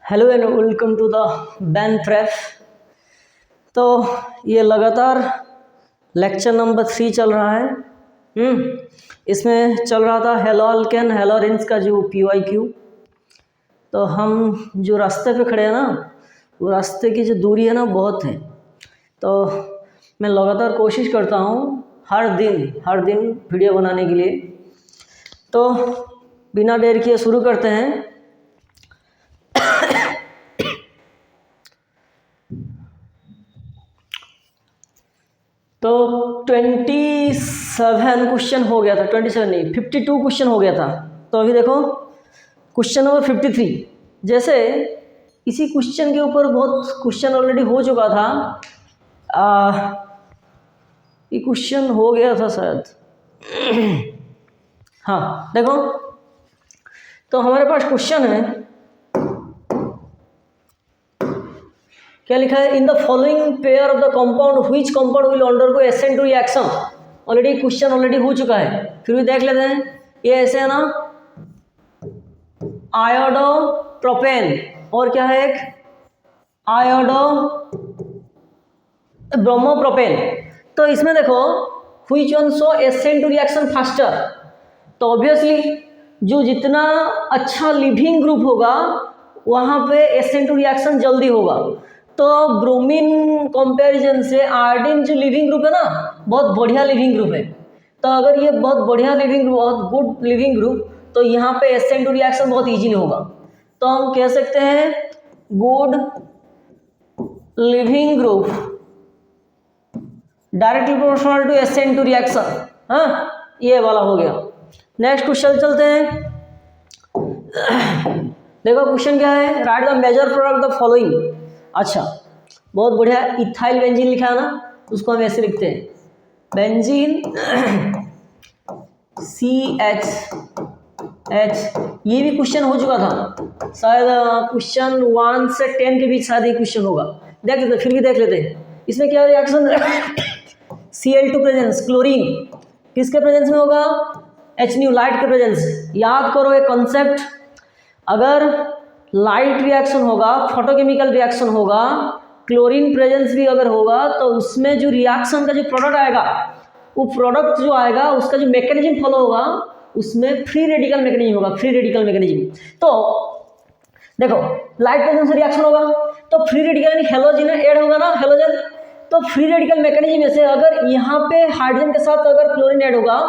Hello and welcome to the ban prep. तो ये लगातार लेक्चर नंबर 3 चल रहा है। इसमें चल रहा था हेलोअल्केन हेलोरिन्स का जो PYQ। तो हम जो रास्ते पे खड़े हैं ना, वो रास्ते की जो दूरी है ना बहुत है। तो मैं लगातार कोशिश करता हूँ हर दिन वीडियो बनाने के लिए। तो बिना देर किए शुरू करते हैं। तो 27 क्वेश्चन हो गया था, 27 नहीं 52 क्वेश्चन हो गया था। तो अभी देखो क्वेश्चन नंबर 53। जैसे इसी क्वेश्चन के ऊपर बहुत क्वेश्चन ऑलरेडी हो चुका था। ये क्वेश्चन हो गया था शायद। हाँ देखो, तो हमारे पास क्वेश्चन है, क्या लिखा है? In the following pair of the compound which compound will undergo SN2 reaction. Already question already हो चुका है, फिर भी देख लेते हैं। ये ऐसे है ना, आयोडो प्रोपेन और क्या है एक आयोडो ब्रोमोप्रोपेन। तो इसमें देखो which one show SN2 reaction faster. तो ऑब्वियसली जो जितना अच्छा लिविंग ग्रुप होगा वहाँ पे SN2 रिएक्शन जल्दी होगा। तो ब्रोमीन कंपैरिजन से आयोडीन जो लिविंग ग्रुप है ना, बहुत बढ़िया लिविंग ग्रुप है। तो अगर ये बहुत बढ़िया लिविंग ग्रुप, बहुत गुड लिविंग ग्रुप, तो यहाँ पे SN2 रिएक्शन बहुत इजीली होगा। तो हम कह सकते हैं good leaving group directly proportional to SN2 reaction. हाँ, ये वाला हो गया। नेक्स्ट क्वेश्चन चलते हैं। देखो क्वेश्चन क्या है, write the major product the following. अच्छा बहुत बढ़िया, इथाइल बेंजीन लिखा है ना, उसको हम ऐसे लिखते हैं बेंजीन CH। ये भी क्वेश्चन हो चुका था शायद, क्वेश्चन 1 से 10 के बीच शायद ये क्वेश्चन होगा। देख लेते, फिर भी देख लेते हैं। इसमें क्या रिएक्शन Cl2 प्रेजेंस, क्लोरीन किसके प्रेजेंस में होगा? HNu, लाइट के प्रेजेंस। याद करो एक कॉन्सेप्ट, अगर लाइट रिएक्शन होगा, फोटोकेमिकल रिएक्शन होगा, क्लोरीन प्रेजेंस भी अगर होगा, तो उसमें जो रिएक्शन का जो प्रोडक्ट आएगा, वो प्रोडक्ट जो आएगा उसका जो मैकेनिज्म फॉलो होगा उसमें फ्री रेडिकल मैकेनिज्म होगा, फ्री रेडिकल मैकेनिज्म। तो देखो लाइट प्रेजेंस से रिएक्शन होगा तो फ्री रेडिकल यानी हेलोजन ऐड होगा ना, हेलोजन। तो फ्री रेडिकल मैकेनिज्म में से अगर यहाँ पे हाइड्रोजन के साथ अगर क्लोरीन ऐड होगा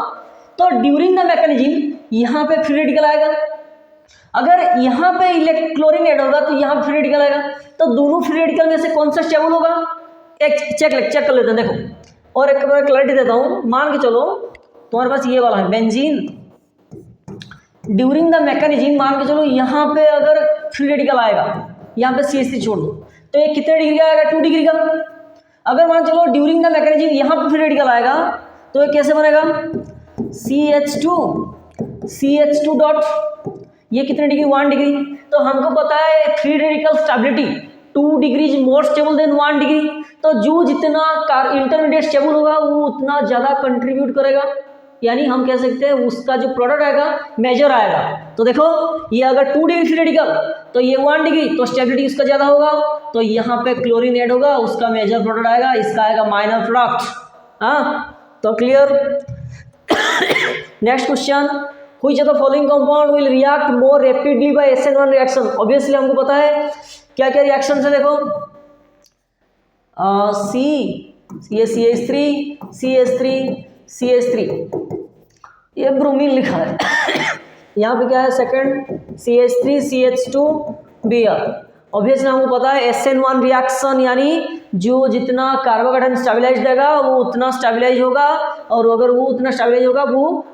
तो ड्यूरिंग द मैकेनिज्म यहाँ पे फ्री रेडिकल आएगा। अगर यहाँ पे क्लोरीन ऐड होगा तो यहाँ फ्री रेडिकल आएगा। तो दोनों फ्री रेडिकल में से कौन सा स्टेबल होगा? एक चेक कर लेते हैं। देखो और एक बार क्लैरिटी देता हूँ। मान के चलो तुम्हारे पास ये वाला है बेंजीन, ड्यूरिंग द मैकेनिज्म मान के चलो यहाँ पे अगर फ्री रेडिकल आएगा, यहाँ पे CH3 छोड़ दो, तो ये कितने डिग्री का आएगा? 2 डिग्री का। अगर मान चलो ड्यूरिंग द मैकेनिज्म यहाँ पे फ्री रेडिकल आएगा तो ये कैसे बनेगा? CH2 डॉट, ये कितने डिग्री? 1 डिग्री। तो हमको पता है free radical stability 2 degree more stable then 1 degree. तो जो जितना इंटरमीडिएट स्टेबल होगा वो उतना ज़्यादा कंट्रीब्यूट करेगा, यानी हम कह सकते हैं उसका जो प्रोडक्ट आएगा मेजर आएगा। तो देखो ये अगर 2 डिग्री फ्री रेडिकल तो ये 1 डिग्री, तो स्टेबिलिटी उसका ज़्यादा होगा। तो यहाँ पे क्लोरीन ऐड होगा, उसका मेजर प्रोडक्ट आएगा, इसका आएगा माइनर प्रोडक्ट। हाँ तो clear. Next question, which of the following compound will react more rapidly by SN1 reaction. Obviously हमको पता है क्या क्या रिएक्शन है। देखो CH3 ये ब्रोमीन लिखा है। यहाँ पे क्या है? Second CH3 CH2 Br। Obviously हमको पता है SN1 रिएक्शन यानी जो जितना कार्बोकेटाइन स्टेबलाइज देगा वो उतना स्टेबलाइज होगा, और अगर वो उतना स्टेबलाइज होगा वो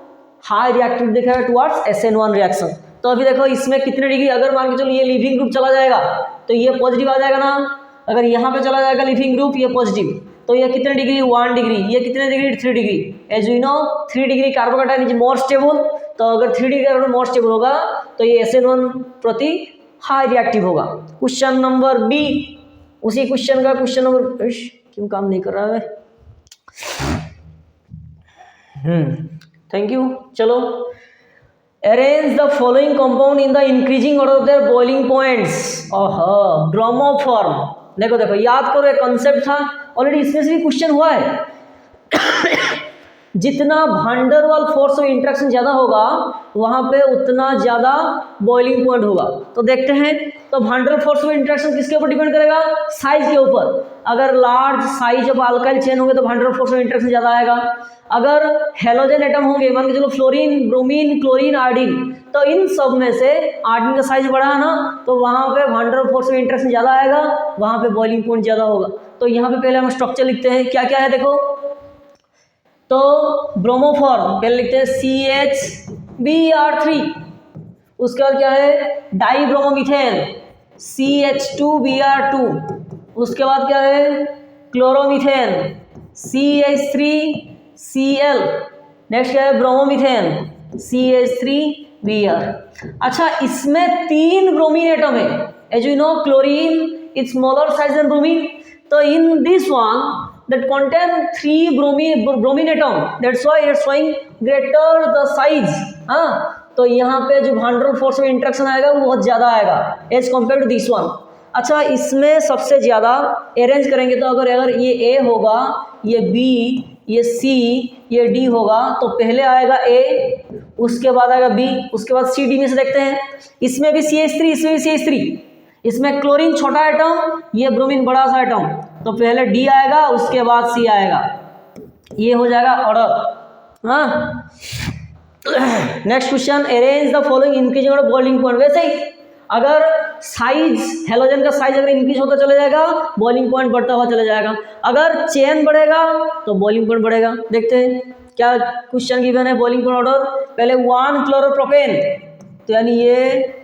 हाई रिएक्टिव दिखेगा टुवर्ड्स SN1 रिएक्शन। तो अभी देखो इसमें कितने डिग्री, अगर मान के चलो ये लिविंग ग्रुप चला जाएगा तो ये पॉजिटिव आ जाएगा ना। अगर यहाँ पे चला जाएगा लिविंग ग्रुप ये पॉजिटिव, तो ये कितने डिग्री? 1 डिग्री। ये कितने degree? 3 degree. As we know 3 degree carbocation is more stable. तो अगर 3 डिग्री कार्बोकेटाइन मोर स्टेबल होगा तो ये SN1 प्रति हाई रिएक्टिव होगा। क्वेश्चन नंबर B, उसी क्वेश्चन का क्वेश्चन नंबर, क्यों काम नहीं कर रहा है? Thank you. चलो arrange the following compound in the increasing order of their boiling points. Oh, bromoform. देखो देखो, याद करो, एक कॉन्सेप्ट था ऑलरेडी, इसमें से भी क्वेश्चन हुआ है। जितना भांडर वाल फोर्स ऑफ इंट्रैक्शन ज़्यादा होगा वहाँ पे उतना ज़्यादा बॉइलिंग पॉइंट होगा। तो देखते हैं, तो भांडर फोर्स ऑफ इंट्रैक्शन किसके ऊपर डिपेंड करेगा? साइज के ऊपर। अगर large size of alkyl chain होंगे तो भांडर फोर्स ऑफ इंट्रैक्शन ज़्यादा आएगा। अगर हेलोजन एटम होंगे, मान के चलो फ्लोरीन, ब्रोमीन, क्लोरीन, आयोडीन, तो इन सब में से आयोडीन का साइज बड़ा है ना, तो वहाँ पे भांडर फोर्स ऑफ इंट्रैक्शन ज़्यादा आएगा, वहाँ पे बॉइलिंग पॉइंट ज़्यादा होगा। तो यहाँ पे पहले हम स्ट्रक्चर लिखते हैं, क्या क्या है देखो। तो ब्रोमोफॉर्म पहले लिखते हैं CH3, उसके बाद क्या है? डाइब्रोमोमीथेन CH2Br2, उसके बाद क्या है? क्लोरोमीथेन CH3Cl, नेक्स्ट क्या है? Bromomethane CH3Br। अच्छा, इसमें 3 ब्रोमीन एटम है, as you know chlorine is smaller size than bromine. तो in this one that contain 3 bromine atom, that's why it's showing greater the size। हाँ, तो यहाँ पे जो van der force में इंट्रैक्शन आएगा वो बहुत ज़्यादा आएगा as compare to this one. अच्छा, इसमें सबसे ज़्यादा अरेंज करेंगे तो अगर ये A होगा, ये B, ये C, ये D होगा, तो पहले आएगा A, उसके बाद आएगा B, उसके बाद C, D में से देखते हैं। इसमें भी CH3, इसमें भी CH3, इसमें क्लोरीन छोटा एटम, ये ब्रोमीन बड़ा सा एटम, तो पहले D आएगा, उसके बाद C आएगा, ये हो जाएगा ऑर्डर। हाँ, next question, arrange the following increasing order boiling point. वैसे ही अगर साइज, हेलोजन का साइज अगर इंक्रीज होता चला जाएगा, बॉइलिंग पॉइंट बढ़ता हुआ चला जाएगा। अगर चेन बढ़ेगा तो बॉइलिंग पॉइंट बढ़ेगा। देखते हैं क्या क्वेश्चन गिवन है। बॉइलिंग पॉइंट ऑर्डर, पहले 1 क्लोरोप्रोपेन, तो यानी ये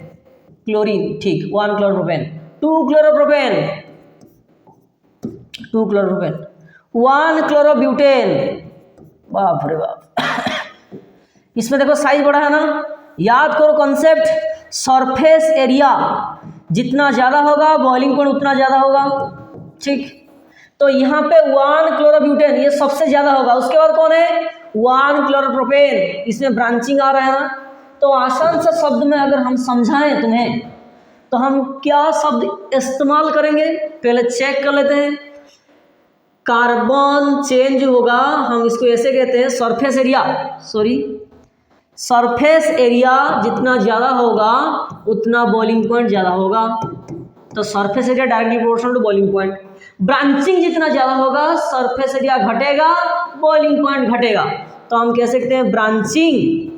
क्लोरीन, ठीक, 1 क्लोरोप्रोपेन, 2 क्लोरोप्रोपेन, 2 क्लोरोप्रोपेन, 1 क्लोरोब्यूटेन, बाप रे बाप। इसमें देखो साइज बड़ा है ना, याद करो कॉन्सेप्ट, सरफेस एरिया जितना ज़्यादा होगा बॉइलिंग पॉइंट उतना ज़्यादा होगा, ठीक। तो यहाँ पे 1 क्लोरोब्यूटेन ये सबसे ज़्यादा होगा, उसके बाद कौन है? 1 क्लोरोप्रोपेन, इसमें ब्रांचिंग आ रहा है ना। तो आसान से शब्द में अगर हम समझाएं तुम्हें, तो हम क्या शब्द इस्तेमाल करेंगे, पहले चेक कर लेते हैं। कार्बन चेन जो होगा हम इसको ऐसे कहते हैं सरफेस एरिया, सरफेस एरिया जितना ज़्यादा होगा उतना बॉइलिंग पॉइंट ज़्यादा होगा। तो surface area directly proportional to boiling point. Branching जितना ज़्यादा होगा सरफेस एरिया घटेगा, बॉइलिंग पॉइंट घटेगा। तो हम कह सकते हैं branching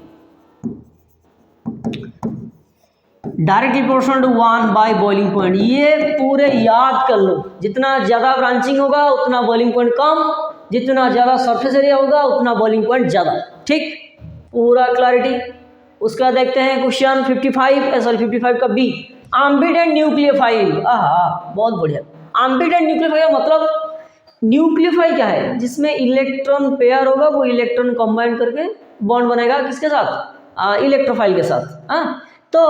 directly proportional to 1 by boiling point. ये पूरे याद कर लो, जितना ज़्यादा ब्रांचिंग होगा उतना बॉइलिंग पॉइंट कम, जितना ज़्यादा सरफेस एरिया होगा उतना बॉइलिंग पॉइंट ज़्यादा, ठीक, पूरा क्लैरिटी। उसका देखते हैं क्वेश्चन 55 का बी, एम्बिडेंट न्यूक्लियोफाइल। बहुत बढ़िया। एम्बिडेंट न्यूक्लियोफाइल मतलब न्यूक्लियोफाइल क्या है? जिसमें इलेक्ट्रॉन पेयर होगा, वो इलेक्ट्रॉन कंबाइन करके बॉन्ड बनेगा किसके साथ? इलेक्ट्रोफाइल के साथ। हाँ, तो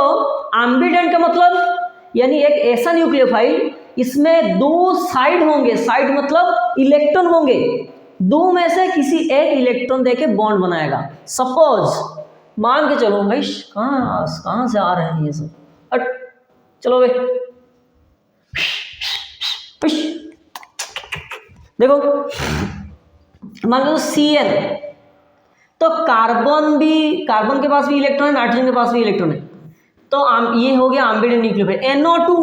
एम्बिडेंट का मतलब यानी एक ऐसा न्यूक्लियोफाइल इसमें 2 साइड होंगे, साइड मतलब इलेक्ट्रॉन होंगे, 2 में से किसी एक इलेक्ट्रॉन देके बॉन्ड बनाएगा। सपोज मान के चलो भाई, कहाँ से आ रहे हैं ये सब, चलो भाई, देखो मान लो Cl, तो कार्बन के पास भी इलेक्ट्रॉन है, नाइट्रोजन के पास भी इलेक्ट्रॉन है, तो ये हो गया एम्बिडेंट न्यूक्लियोफाइल। NO2,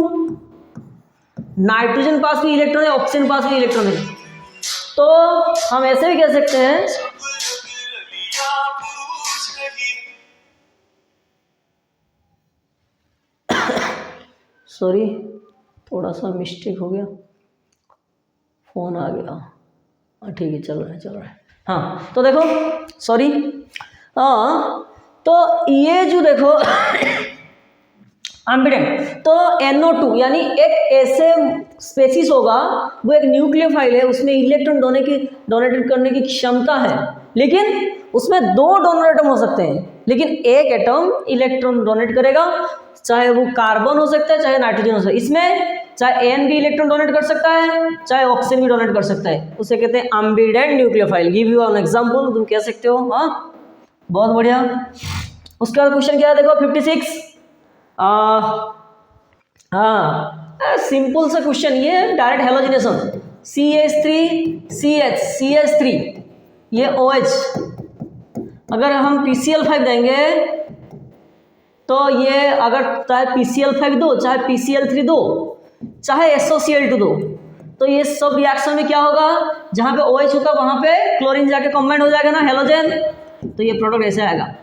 नाइट्रोजन पास भी इलेक्ट्रॉन है, ऑक्सीजन पास भी इलेक्ट्रॉन है, तो हम ऐसे भी कह सकते हैं सॉरी थोड़ा सा मिस्टेक हो गया, फोन आ गया। ठीक है, चल रहा है। हाँ, तो देखो सॉरी, तो ये जो देखो एम्बिडेंट, तो NO2 यानी एक ऐसे स्पेसीज होगा, वो एक न्यूक्लियोफाइल है, उसमें इलेक्ट्रॉन डोनेट करने की क्षमता है, लेकिन उसमें 2 डोनर एटम हो सकते हैं, लेकिन एक एटम इलेक्ट्रॉन डोनेट करेगा, चाहे वो कार्बन हो सकता है चाहे नाइट्रोजन हो सकता है। इसमें चाहे N भी इलेक्ट्रॉन डोनेट कर सकता है, चाहे ऑक्सीजन भी डोनेट कर सकता है, उसे कहते हैं ambient nucleophile. Give you an example, तुम कह सकते हो। हाँ, बहुत बढ़िया। उसके बाद क्वेश्चन क्या है देखो 56। हाँ सिंपल सा क्वेश्चन, ये डायरेक्ट हेलोजिनेशन, CH3 ये OH, अगर हम PCl5 देंगे तो ये अगर चाहे PCl5 दो, चाहे PCl3 दो, चाहे SOCl2 दो, तो ये सब रिएक्शन में क्या होगा, जहां पे OH होगा वहां पे क्लोरीन जाके कॉम्बाइंड हो जाएगा ना हेलोजन, तो ये प्रोडक्ट ऐसे आएगा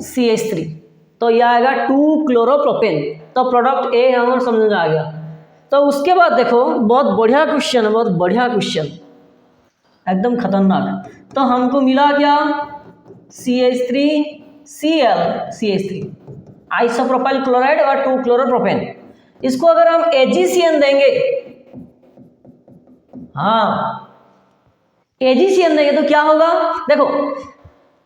CH3, तो ये आएगा 2-क्लोरोप्रोपेन। तो प्रोडक्ट ए हमारा समझ में आ गया। तो उसके बाद देखो बहुत बढ़िया क्वेश्चन है, बहुत बढ़िया क्वेश्चन, एकदम खतरनाक। तो हमको मिला क्या, CH3Cl आइसोप्रोपाइल क्लोराइड और 2-क्लोरोप्रोपेन। इसको अगर हम AgCN देंगे, हाँ AgCN देंगे तो क्या होगा, देखो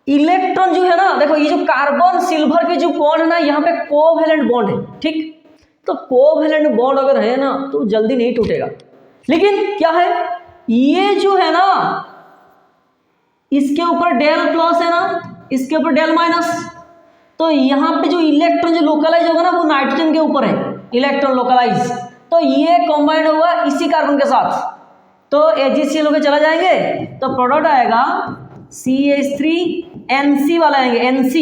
इलेक्ट्रॉन जो है ना, देखो ये जो कार्बन सिल्वर के जो बॉन्ड है ना, यहाँ पे कोवेलेंट बॉन्ड है, ठीक। तो कोवेलेंट बॉन्ड अगर है ना तो जल्दी नहीं टूटेगा, लेकिन क्या है, ये जो है ना इसके ऊपर डेल प्लस है ना, इसके ऊपर डेल माइनस, तो यहाँ पे जो इलेक्ट्रॉन जो लोकलाइज होगा ना वो नाइट्रोजन के ऊपर है, इलेक्ट्रॉन लोकलाइज, तो ये कंबाइंड होगा इसी कार्बन के साथ, तो AgCl होकर चला जाएंगे, तो प्रोडक्ट आएगा CH3Nc वाला आएंगे, NC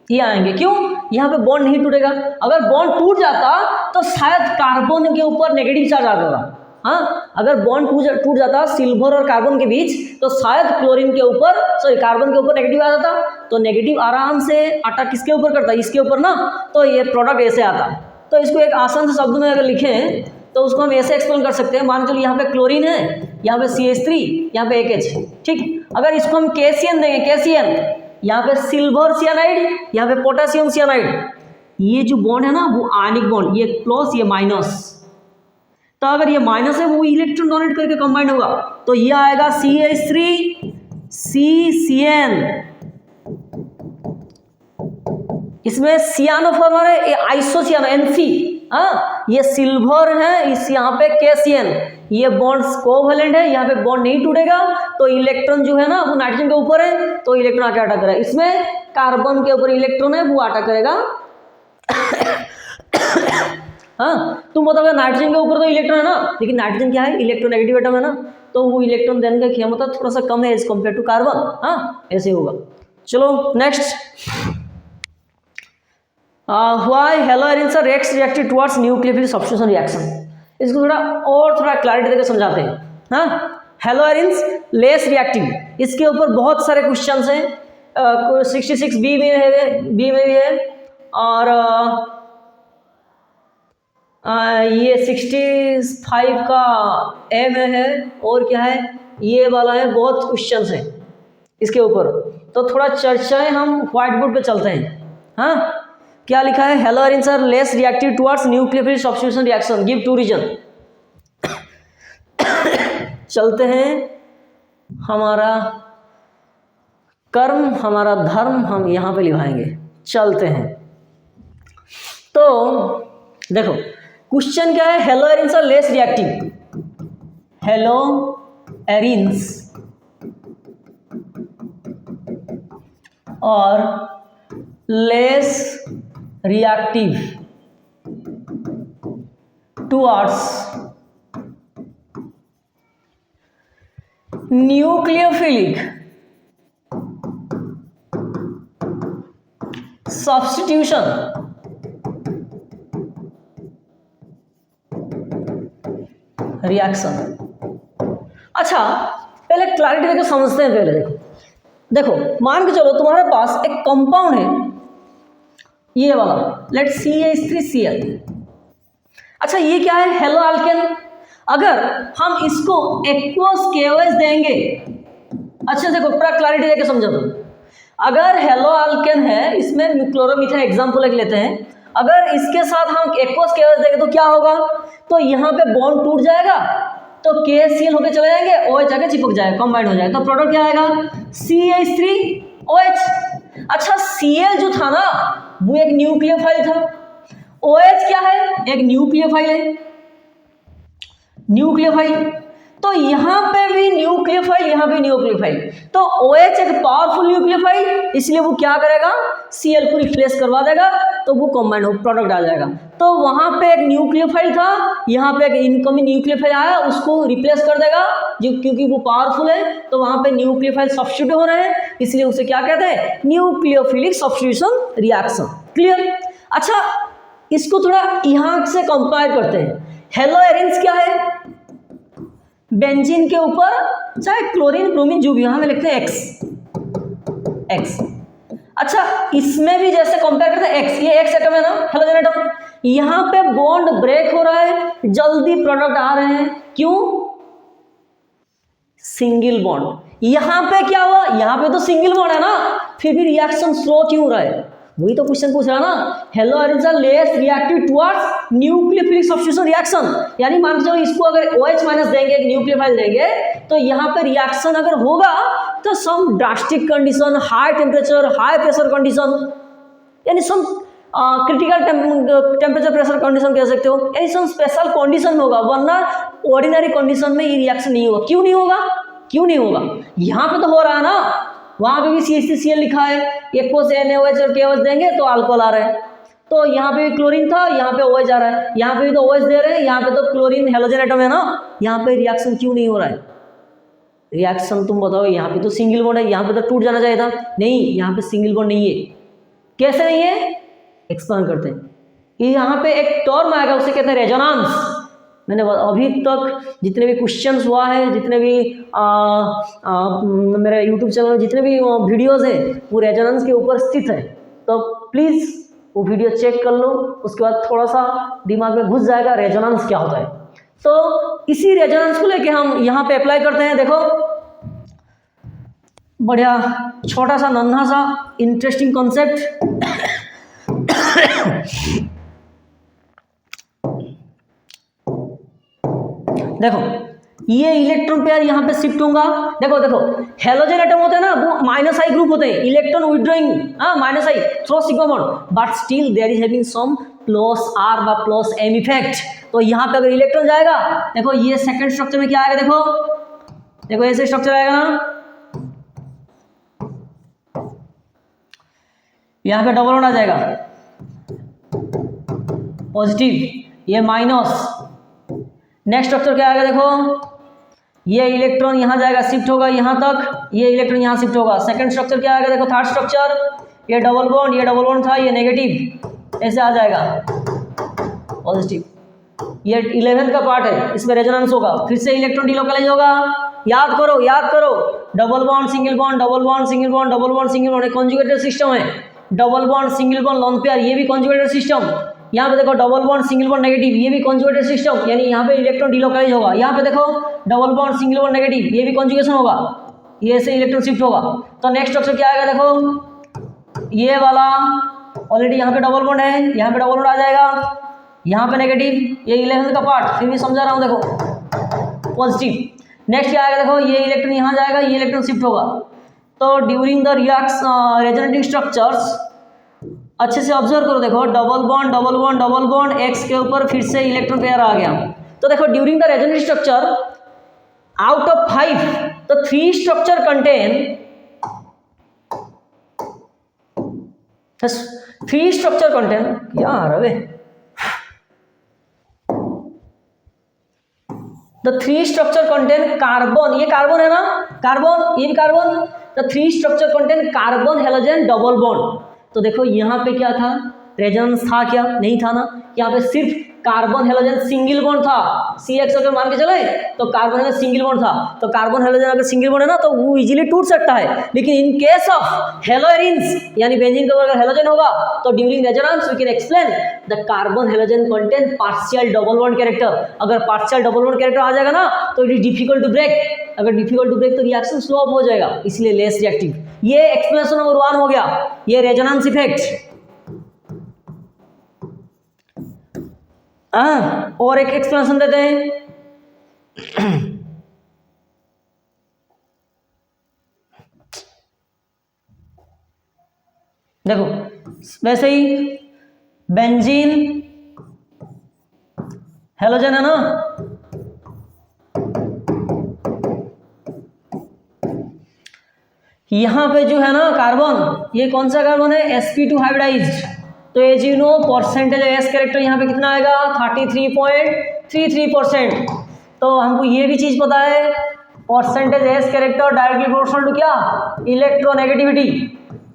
ये आएंगे। क्यों, यहाँ पे बॉन्ड नहीं टूटेगा, अगर बॉन्ड टूट जाता तो शायद कार्बन के ऊपर नेगेटिव चार्ज आ जाता, हाँ अगर बॉन्ड टूट जाता सिल्वर और कार्बन के बीच तो शायद क्लोरीन के ऊपर, सॉरी कार्बन के ऊपर नेगेटिव आ जाता, तो नेगेटिव आराम से अटैक किसके ऊपर करता, इसके ऊपर ना, तो ये प्रोडक्ट ऐसे आता। तो इसको एक आसान से शब्द में अगर लिखें तो उसको हम ऐसे एक्सप्लेन कर सकते हैं, मान चलो यहाँ पे क्लोरीन है, यहाँ पे CH3, यहाँ पे एक H, ठीक। अगर इसको हम KCN देंगे, KCN, यहाँ पे सिल्वर सियानाइड, यहाँ पे पोटेशियम सियानाइड, ये जो बॉन्ड है ना वो आयनिक बॉन्ड, ये प्लस ये माइनस, तो अगर ये माइनस है वो इलेक्ट्रॉन डोनेट करके कंबाइंड होगा, तो ये आएगा CH3CCN, इसमें सियानोफॉर्मर है, ये आइसोसियानो NC, हाँ ये सिल्वर है, इस यहाँ पे KCN, ये बॉन्ड्स कोवेलेंट है, यहाँ पे बॉन्ड नहीं टूटेगा, तो इलेक्ट्रॉन जो है ना वो नाइट्रोजन के ऊपर है, तो इलेक्ट्रॉन आके अटैक करेगा, इसमें कार्बन के ऊपर इलेक्ट्रॉन है वो अटैक करेगा। हाँ तुम बताओगे नाइट्रोजन के ऊपर तो इलेक्ट्रॉन है ना, लेकिन नाइट्रोजन क्या है, इलेक्ट्रोनेगेटिव एटम है ना, तो वो इलेक्ट्रॉन देने का क्षमता थोड़ा सा कम है एज कम्पेयर टू कार्बन, हाँ ऐसे होगा। चलो next, why haloarenes are reactive towards nucleophilic substitution reaction, इसको थोड़ा क्लैरिटी देकर समझाते हैं। हाँ हेलोएरिन्स लेस रिएक्टिव, इसके ऊपर बहुत सारे क्वेश्चंस हैं, 66B में भी है, और ये 65 का A में है, और क्या है ये वाला है, बहुत क्वेश्चंस हैं इसके ऊपर, तो थोड़ा चर्चाएं हम व्हाइट बोर्ड पे चलते हैं। हाँ क्या लिखा है, haloarenes are less reactive towards nucleophilic substitution reaction, give 2 reason. चलते हैं, हमारा कर्म हमारा धर्म हम यहाँ पे निभाएंगे, चलते हैं। तो देखो क्वेश्चन क्या है, haloarenes are less reactive, haloarenes are less reactive towards nucleophilic substitution reaction। अच्छा पहले क्लैरिटी देकर समझते हैं, पहले देखो मान के चलो तुम्हारे पास एक कंपाउंड है, ये वाला, लेट CH3Cl। अच्छा ये क्या है, हेलो अल्केन, अगर हम इसको एक्वस KOH देंगे, अच्छा देखो पूरा क्लैरिटी देके समझो तो, अगर हेलो अल्केन है, इसमें क्लोरोमीथेन एग्जांपल एक लेते हैं, अगर इसके साथ हम एक्वस KOH देंगे तो क्या होगा, तो यहाँ पे बॉन्ड टूट जाएगा, तो KCl होके चले जाएंगे, OH जाके चिपक जाएगा, कंबाइंड हो जाएगा, तो प्रोडक्ट क्या आएगा CH3OH। अच्छा Cl जो था ना वो एक न्यूक्लियोफाइल था, OH क्या है, एक न्यूक्लियोफाइल है, न्यूक्लियोफाइल, तो यहाँ पे भी न्यूक्लियोफाइल, यहाँ भी न्यूक्लियोफाइल, तो OH एक पावरफुल न्यूक्लियोफाइल, इसलिए वो क्या करेगा, Cl को रिप्लेस करवा देगा, तो वो कॉम्बाइंड प्रोडक्ट आ जाएगा। तो वहाँ पे एक न्यूक्लियोफाइल था, यहाँ पे एक इनकमिंग न्यूक्लियोफाइल आया, उसको रिप्लेस कर देगा, जो क्योंकि वो पावरफुल है, तो वहाँ पे न्यूक्लियोफाइल सब्स्टिट्यूट हो रहे हैं, इसलिए उसे क्या कहते हैं, न्यूक्लियोफिलिक सब्स्टिट्यूशन रिएक्शन। क्लियर? अच्छा, इसको थोड़ा यहाँ से कंपेयर करते हैं। हेलोएरिन्स क्या है, बेंजीन के ऊपर चाहे क्लोरीन ब्रोमीन जो भी, यहां में लिखते हैं एक्स। अच्छा, इसमें भी जैसे कंपेयर करते हैं एक्स, ये एक्स एटम है ना, हेलोजन एटम, यहां पे बॉन्ड ब्रेक हो रहा है, जल्दी प्रोडक्ट आ रहे हैं, क्यों, सिंगल बॉन्ड। यहां पे क्या हुआ, यहां पे तो सिंगल बॉन्ड है ना, फिर भी रिएक्शन स्लो क्यों हो रहा है, वही तो क्वेश्चन पूछ रहा ना। Haloarenes are less reactive towards nucleophilic substitution reaction, यानी मान लो इसको अगर OH माइनस देंगे, न्यूक्लियोफाइल देंगे, तो यहाँ पे रिएक्शन अगर होगा तो some drastic condition, high temperature, high pressure condition, यानी some critical temperature pressure condition कह सकते हो, यानी सम स्पेशल कंडीशन होगा, वरना ऑर्डिनरी कंडीशन में ये रिएक्शन नहीं होगा। क्यों नहीं होगा, क्यों नहीं होगा, यहाँ पे तो हो रहा है ना, वहां पे भी CH3Cl लिखा है, एक को NaOH और KOH देंगे तो अल्कोहल आ रहा है, तो यहाँ पे भी क्लोरीन था, यहाँ पे OH आ रहा है, यहाँ पे भी तो OH दे रहे हैं, यहाँ पे तो क्लोरीन हेलोजन एटम है ना, यहाँ पे रिएक्शन क्यों नहीं हो रहा है, रिएक्शन तुम बताओ, यहाँ पे तो सिंगल बॉन्ड है, यहाँ पे तो टूट जाना चाहिए था, नहीं, यहाँ पे सिंगल बॉन्ड नहीं है, कैसे नहीं है, एक्सप्लेन करते हैं। ये यहाँ पे एक टर्म आएगा, उसे कहते हैं रेजोनेंस। मैंने अभी तक जितने भी क्वेश्चंस हुआ है, जितने भी मेरे यूट्यूब चैनल में जितने भी वीडियोस हैं, वो रेजोनेंस के ऊपर स्थित है, तो प्लीज़ वो वीडियो चेक कर लो, उसके बाद थोड़ा सा दिमाग में घुस जाएगा रेजोनेंस क्या होता है। तो इसी रेजोनेंस को लेके हम यहाँ पे अप्लाई करते हैं। देखो, बढ़िया छोटा सा नन्हा सा इंटरेस्टिंग कॉन्सेप्ट। देखो, ये इलेक्ट्रॉन पेयर यहाँ पे शिफ्ट होगा। देखो देखो, हेलोजन एटम होते हैं ना, वो -I ग्रुप होते हैं, electron withdrawing -I through sigma bond, but still there is having some +R व +M इफेक्ट। तो यहाँ पे अगर इलेक्ट्रॉन जाएगा, देखो ये सेकंड स्ट्रक्चर में क्या आएगा, देखो देखो ऐसे स्ट्रक्चर आएगा ना, यहाँ पे डबल बॉन्ड आ जाएगा, पॉजिटिव, ये माइनस। नेक्स्ट स्ट्रक्चर क्या आएगा, देखो ये इलेक्ट्रॉन यहाँ जाएगा, शिफ्ट होगा यहाँ तक, ये इलेक्ट्रॉन यहाँ शिफ्ट होगा। सेकंड स्ट्रक्चर क्या आएगा, देखो थर्ड स्ट्रक्चर, ये डबल बॉन्ड था, ये नेगेटिव, ऐसे आ जाएगा पॉजिटिव। ये 11th का पार्ट है, इसमें रेजोनेंस होगा, फिर से इलेक्ट्रॉन डिलोकलाइज होगा। याद करो याद करो, double bond single bond, double bond single bond, double bond single bond, conjugated system है। Double bond single bond lone pair, ये भी कॉन्जुगेटेड सिस्टम। यहाँ पे देखो double bond single bond negative, ये भी कॉन्जुगेटेड सिस्टम, यानी यहाँ पे इलेक्ट्रॉन डिलोकलाइज होगा। यहाँ पे देखो double bond single bond negative, ये भी कॉन्जुगेशन होगा, ये से इलेक्ट्रॉन शिफ्ट होगा। तो नेक्स्ट स्ट्रक्चर क्या आएगा, देखो ये वाला ऑलरेडी यहाँ पे डबल बॉन्ड है, यहाँ पे डबल बॉन्ड आ जाएगा, यहाँ पे नेगेटिव, ये 11th का पार्ट, फिर भी समझा रहा हूँ, देखो पॉजिटिव। नेक्स्ट क्या आएगा, देखो ये इलेक्ट्रॉन यहाँ जाएगा, ये इलेक्ट्रॉन शिफ्ट होगा। तो ड्यूरिंग द रेजोनेटिंग स्ट्रक्चर्स अच्छे से ऑब्जर्व करो, देखो double bond double bond double bond, x के ऊपर फिर से इलेक्ट्रॉन पेयर आ गया। तो देखो during the resonating structure out of 5, तो 3 स्ट्रक्चर कंटेन 3 स्ट्रक्चर कंटेन, क्या रवे, द 3 स्ट्रक्चर कंटेन कार्बन, ये कार्बन है ना, कार्बन, ये भी carbon. The 3 structure contain carbon halogen double bond. तो देखो यहाँ पे क्या था, रेजोनेंस था क्या, नहीं था ना, यहाँ पे सिर्फ कार्बन हेलोजन सिंगल बॉन्ड था। CH अगर मान के चले तो कार्बन हेलोजन सिंगल बॉन्ड था, तो कार्बन हेलोजन अगर सिंगल बॉन्ड है ना तो वो इजीली टूट सकता है। लेकिन इन केस ऑफ हेलोएरिन्स यानी बेंजीन का अगर हेलोजन होगा, तो during resonance we can explain the carbon halogen contain partial double bond character. अगर पार्शियल डबल बॉन्ड कैरेक्टर आ जाएगा ना तो it is difficult to break, अगर डिफिकल्ट टू ब्रेक तो रिएक्शन स्लो अप हो जाएगा, इसलिए लेस रिएक्टिव। ये एक्सप्लेनेशन नंबर 1 हो गया, ये रेजोनेंस इफेक्ट। और एक एक्सप्लेनेशन देते हैं। देखो वैसे ही बेंजीन हेलोजन है ना, यहाँ पे जो है ना कार्बन, ये कौन सा कार्बन है, sp2 हाइब्रिडाइज्ड। तो as you know percentage S character यहाँ पे कितना आएगा 33.33%। तो हमको ये भी चीज पता है percentage S character directly proportional to क्या, इलेक्ट्रोनेगेटिविटी।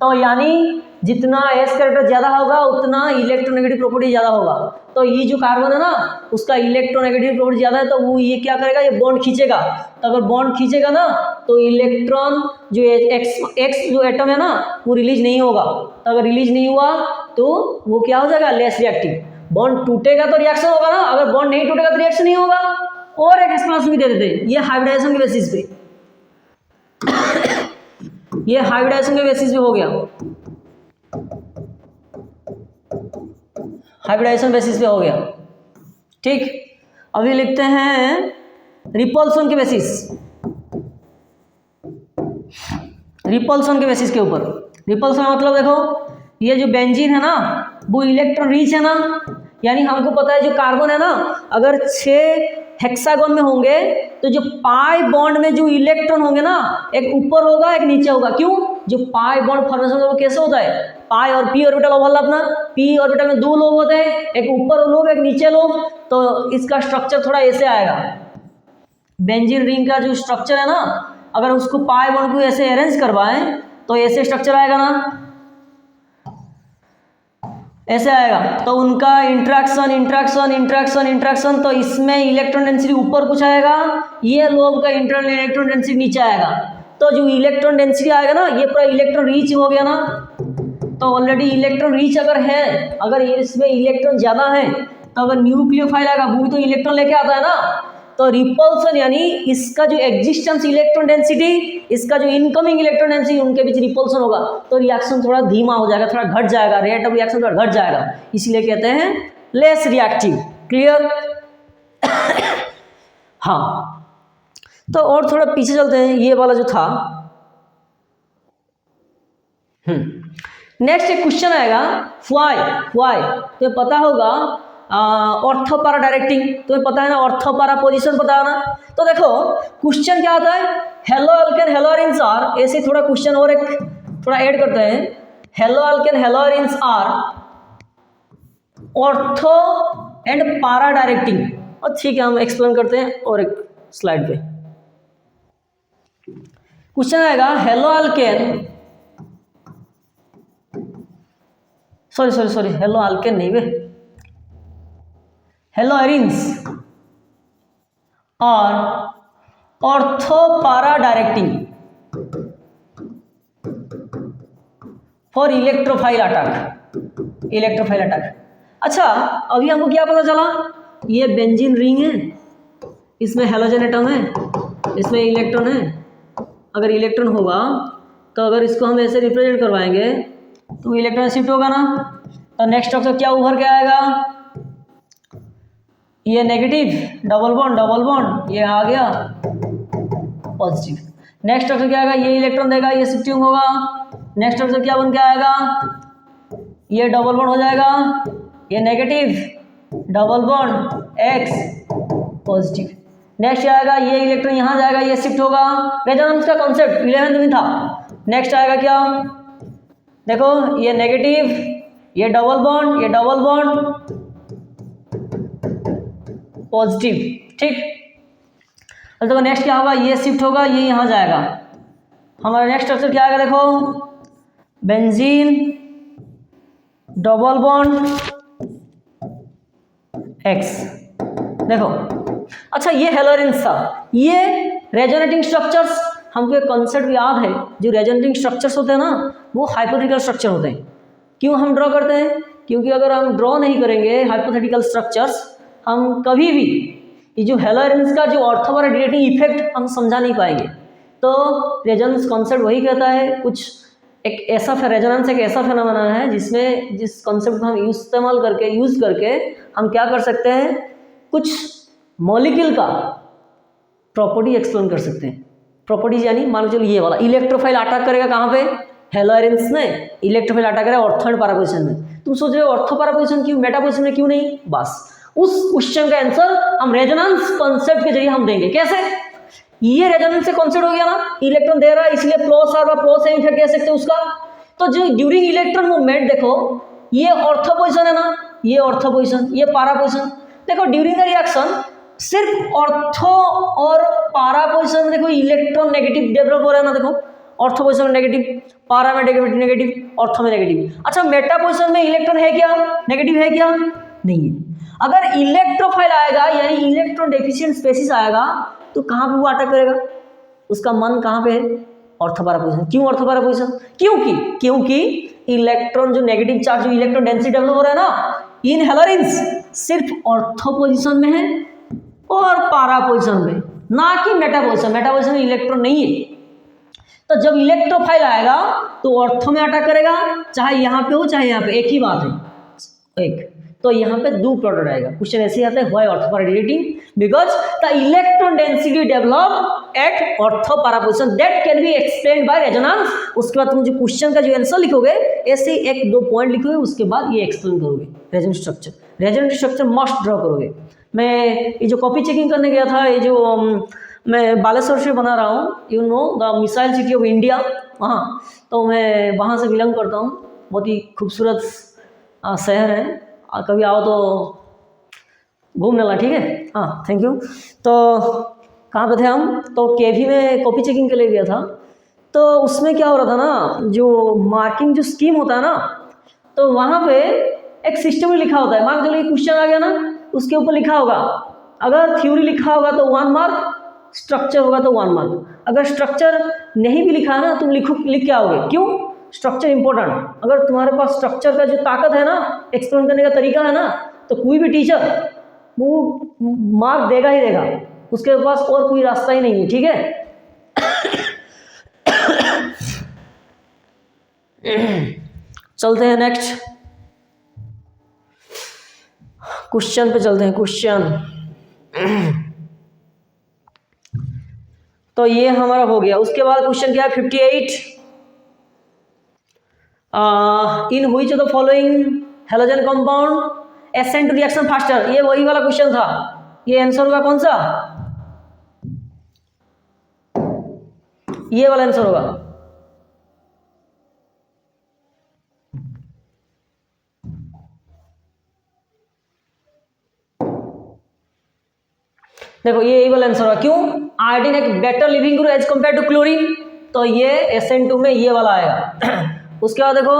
तो यानी जितना एस कैरेक्टर ज्यादा होगा उतना इलेक्ट्रोनेगेटिव प्रॉपर्टी ज्यादा होगा। तो ये जो कार्बन है ना उसका इलेक्ट्रोनेगेटिव प्रॉपर्टी ज्यादा है, तो वो ये क्या करेगा, ये बॉन्ड खींचेगा। तो अगर बॉन्ड खींचेगा ना तो इलेक्ट्रॉन जो एक्स जो एटम है ना वो रिलीज नहीं होगा। तो अगर रिलीज नहीं हुआ तो वो क्या हो जाएगा, लेस रिएक्टिव। बॉन्ड टूटेगा तो रिएक्शन होगा ना, अगर बॉन्ड नहीं टूटेगा तो रिएक्शन नहीं होगा। और एक एक्सप्लेनेशन भी दे देते हैं, ये हाइब्रिडाइजेशन के बेसिस पे, ये हाइब्रिडाइजेशन के बेसिस पे हो गया, हाइब्रिडाइजेशन बेसिस पे हो गया। ठीक, अभी लिखते हैं रिपल्सन के बेसिस, रिपल्सन के बेसिस के ऊपर। रिपल्सन मतलब देखो ये जो बेंजीन है ना वो इलेक्ट्रॉन रिच है ना, यानी हमको पता है जो कार्बन है ना अगर 6 हेक्सागोन में होंगे तो जो पाई बॉन्ड में जो इलेक्ट्रॉन होंगे ना एक ऊपर होगा एक नीचे होगा। क्यों, जो पाई बॉन्ड फॉर्मेशन वो कैसे होता है, पाई और पी ऑर्बिटल ओवरलैप ना, पी ऑर्बिटल में 2 लोब होते हैं, एक ऊपर लोब एक नीचे लोब। तो इसका स्ट्रक्चर थोड़ा ऐसे आएगा, बेंजीन रिंग का जो स्ट्रक्चर है ना अगर उसको पाई बॉन्ड को ऐसे अरेंज करवाएं तो ऐसे स्ट्रक्चर आएगा ना, ऐसे आएगा। तो उनका इंट्रैक्शन इंट्रैक्शन इंट्रैक्शन इंट्रैक्शन, तो इसमें इलेक्ट्रॉन डेंसिटी ऊपर कुछ आएगा, ये लोब का इंटरनल इलेक्ट्रॉन डेंसिटी नीचे आएगा। तो जो इलेक्ट्रॉन डेंसिटी आएगा ना ये पूरा इलेक्ट्रॉन रीच हो गया ना। तो ऑलरेडी इलेक्ट्रॉन रीच अगर है, अगर इसमें इलेक्ट्रॉन ज्यादा है तो अगर न्यूक्लियोफाइल आएगा वो भी तो इलेक्ट्रॉन लेके आता है ना। तो रिपल्सन यानी इसका जो एग्जिस्टेंस इलेक्ट्रॉन डेंसिटी, इसका जो इनकमिंग इलेक्ट्रॉन डेंसिटी, उनके बीच रिपल्सन होगा तो रिएक्शन थोड़ा धीमा हो जाएगा, थोड़ा घट जाएगा, रेट ऑफ रिएक्शन थोड़ा घट जाएगा, इसीलिए कहते हैं लेस रिएक्टिव। क्लियर? हाँ, तो और थोड़ा पीछे चलते हैं, ये वाला जो था। नेक्स्ट एक क्वेश्चन आएगा वाई, तो पता होगा ऑर्थो पारा डायरेक्टिंग, तुम्हें पता है ना, ऑर्थो पारा पोजीशन पता है ना। तो देखो क्वेश्चन क्या आता है, haloalkane haloarenes are, ऐसे थोड़ा क्वेश्चन और एक थोड़ा ऐड करते हैं, haloalkane haloarenes are ortho and para directing. और ठीक है हम एक्सप्लेन करते हैं और एक स्लाइड पे क्वेश्चन आएगा, hello alkane, sorry hello alkane नहीं वे, हेलो अरेन्स और ऑर्थो पारा directing for electrophile attack, electrophile attack. अच्छा अभी हमको क्या पता चला, ये बेंजीन रिंग है, इसमें हेलोजन एटम है, इसमें इलेक्ट्रॉन है। अगर इलेक्ट्रॉन होगा तो अगर इसको हम ऐसे रिप्रेजेंट करवाएंगे तो इलेक्ट्रॉन शिफ्ट होगा ना। तो नेक्स्ट स्ट्रक्चर क्या उभर के आएगा, ये नेगेटिव डबल बॉन्ड ये आ गया पॉजिटिव। नेक्स्ट स्ट्रक्चर क्या आएगा, ये इलेक्ट्रॉन देगा, ये शिफ्टिंग होगा। नेक्स्ट स्ट्रक्चर क्या बन के आएगा, ये डबल बॉन्ड हो जाएगा, ये negative double bond x positive. Next आएगा ये इलेक्ट्रॉन यहाँ जाएगा, ये शिफ्ट होगा। रेजोनेंस का कॉन्सेप्ट 11th में था। नेक्स्ट आएगा क्या, देखो ये नेगेटिव, ये डबल बॉन्ड पॉजिटिव। ठीक, अब देखो नेक्स्ट क्या होगा, ये शिफ्ट होगा, ये यहाँ जाएगा। हमारा नेक्स्ट स्ट्रक्चर क्या आएगा, देखो बेंजीन डबल बॉन्ड एक्स। देखो अच्छा ये हेलोरेंस था, ये रेजोनेटिंग स्ट्रक्चर्स, हमको एक कॉन्सेप्ट याद है, जो रेजोनेटिंग स्ट्रक्चर्स होते हैं ना वो हाइपोथेटिकल स्ट्रक्चर होते हैं। क्यों हम ड्रॉ करते हैं, क्योंकि अगर हम ड्रॉ नहीं करेंगे हाइपोथेटिकल स्ट्रक्चर्स, हम कभी भी ये जो हेलोरेंस का जो ऑर्थोपारा डायरेक्टिंग इफेक्ट हम समझा नहीं पाएंगे। तो रेजोनेंस कॉन्सेप्ट वही कहता है, कुछ एक ऐसा रेजोनेंस एक ऐसा फेनोमेना है जिसमें जिस कॉन्सेप्ट को हम यूज़ करके हम क्या कर सकते हैं, कुछ मॉलिक्यूल का प्रॉपर्टी एक्सप्लेन कर सकते हैं। प्रॉपर्टीज यानी मान लो चलो ये वाला इलेक्ट्रोफाइल अटैक करेगा कहाँ पे, हेलोरेंस में इलेक्ट्रोफाइल अटैक करेगा ऑर्थो एंड पारा पोजीशन में। तुम सोच रहे हो ऑर्थो पारा पोजीशन क्यों, मेटा पोजीशन में क्यों नहीं, बस उस क्वेश्चन का आंसर हम रेजोनेंस कॉन्सेप्ट के जरिए हम देंगे। कैसे, ये रेजोनेंस से कॉन्सेप्ट हो गया ना, इलेक्ट्रॉन दे रहा है इसलिए प्लस और प्लस है कह सकते हैं उसका। तो जो ड्यूरिंग इलेक्ट्रॉन मूवमेंट देखो, ये ऑर्थो पोजिशन है ना, ये ऑर्थो पोजिशन, ये पारा पोजिशन। देखो ड्यूरिंग द रिएक्शन सिर्फ ऑर्थो और पारा पोजिशन में देखो इलेक्ट्रॉन नेगेटिव डेवलप हो रहा है ना, देखो ऑर्थो पोजिशन में नेगेटिव, पारा में नेगेटिव, ऑर्थो में नेगेटिव। अच्छा मेटा पोजिशन में इलेक्ट्रॉन है क्या, नेगेटिव है क्या, नहीं है। अगर इलेक्ट्रोफाइल आएगा यानी इलेक्ट्रॉन डेफिशिएंट स्पेसिस आएगा तो कहाँ पे वो अटैक करेगा, उसका मन कहाँ पे है, ऑर्थोपारा पोजिशन। क्यों ऑर्थोपारा पोजिशन, क्योंकि इलेक्ट्रॉन जो नेगेटिव चार्ज, जो इलेक्ट्रॉन डेंसिटी डेवलप हो रहा है ना इन हेलोजेंस, सिर्फ ऑर्थो पोजिशन में है और पारा पोजिशन में, ना कि मेटा पोजिशन। मेटा पोजिशन में इलेक्ट्रॉन नहीं है। तो जब इलेक्ट्रोफाइल आएगा तो ऑर्थो में अटैक करेगा, चाहे यहाँ पे हो चाहे यहाँ पे, एक ही बात है एक। तो यहाँ पे दो प्रोडक्ट आएगा। क्वेश्चन ऐसे आता है, why ortho para directing, because the electron density develop at ortho para position that can be explained by resonance. उसके बाद तुम जो क्वेश्चन का जो आंसर लिखोगे ऐसे एक दो पॉइंट लिखोगे, उसके बाद ये एक्सप्लेन करोगे resonance structure. Resonance structure must draw करोगे। मैं ये जो कॉपी चेकिंग करने गया था, ये जो मैं बालेश्वर से बना रहा हूँ, you know the missile city of India, वहाँ तो मैं वहाँ से बिलोंग करता हूँ। बहुत ही खूबसूरत शहर है, कभी आओ तो घूम लेना, ठीक है। हाँ थैंक यू। तो कहाँ पे थे हम, तो केवी में कॉपी चेकिंग के लिए गया था। तो उसमें क्या हो रहा था ना, जो मार्किंग जो स्कीम होता है ना, तो वहाँ पे एक सिस्टम में लिखा होता है। मान चलो ये क्वेश्चन आ गया ना, उसके ऊपर लिखा होगा, अगर थ्योरी लिखा होगा तो 1 मार्क, स्ट्रक्चर होगा तो 1 मार्क। अगर स्ट्रक्चर नहीं भी लिखा है ना, तुम लिख के आओगे। क्यों, स्ट्रक्चर इंपॉर्टेंट। अगर तुम्हारे पास स्ट्रक्चर का जो ताकत है ना, एक्सप्लेन करने का तरीका है ना, तो कोई भी टीचर वो मार्क देगा ही देगा, उसके पास और कोई रास्ता ही नहीं है, ठीक है। चलते हैं नेक्स्ट क्वेश्चन पे चलते हैं। क्वेश्चन तो ये हमारा हो गया। उसके बाद क्वेश्चन क्या है 58, in which of the following halogen compound ascent to reaction faster. ये वही वाला क्वेश्चन था। ये आंसर होगा कौन सा, ये वाला आंसर होगा। देखो ये यही वाला आंसर होगा। क्यों, आयोडीन एक better leaving group as compare to chlorine, तो ये SN2 में ये वाला आएगा। उसके बाद देखो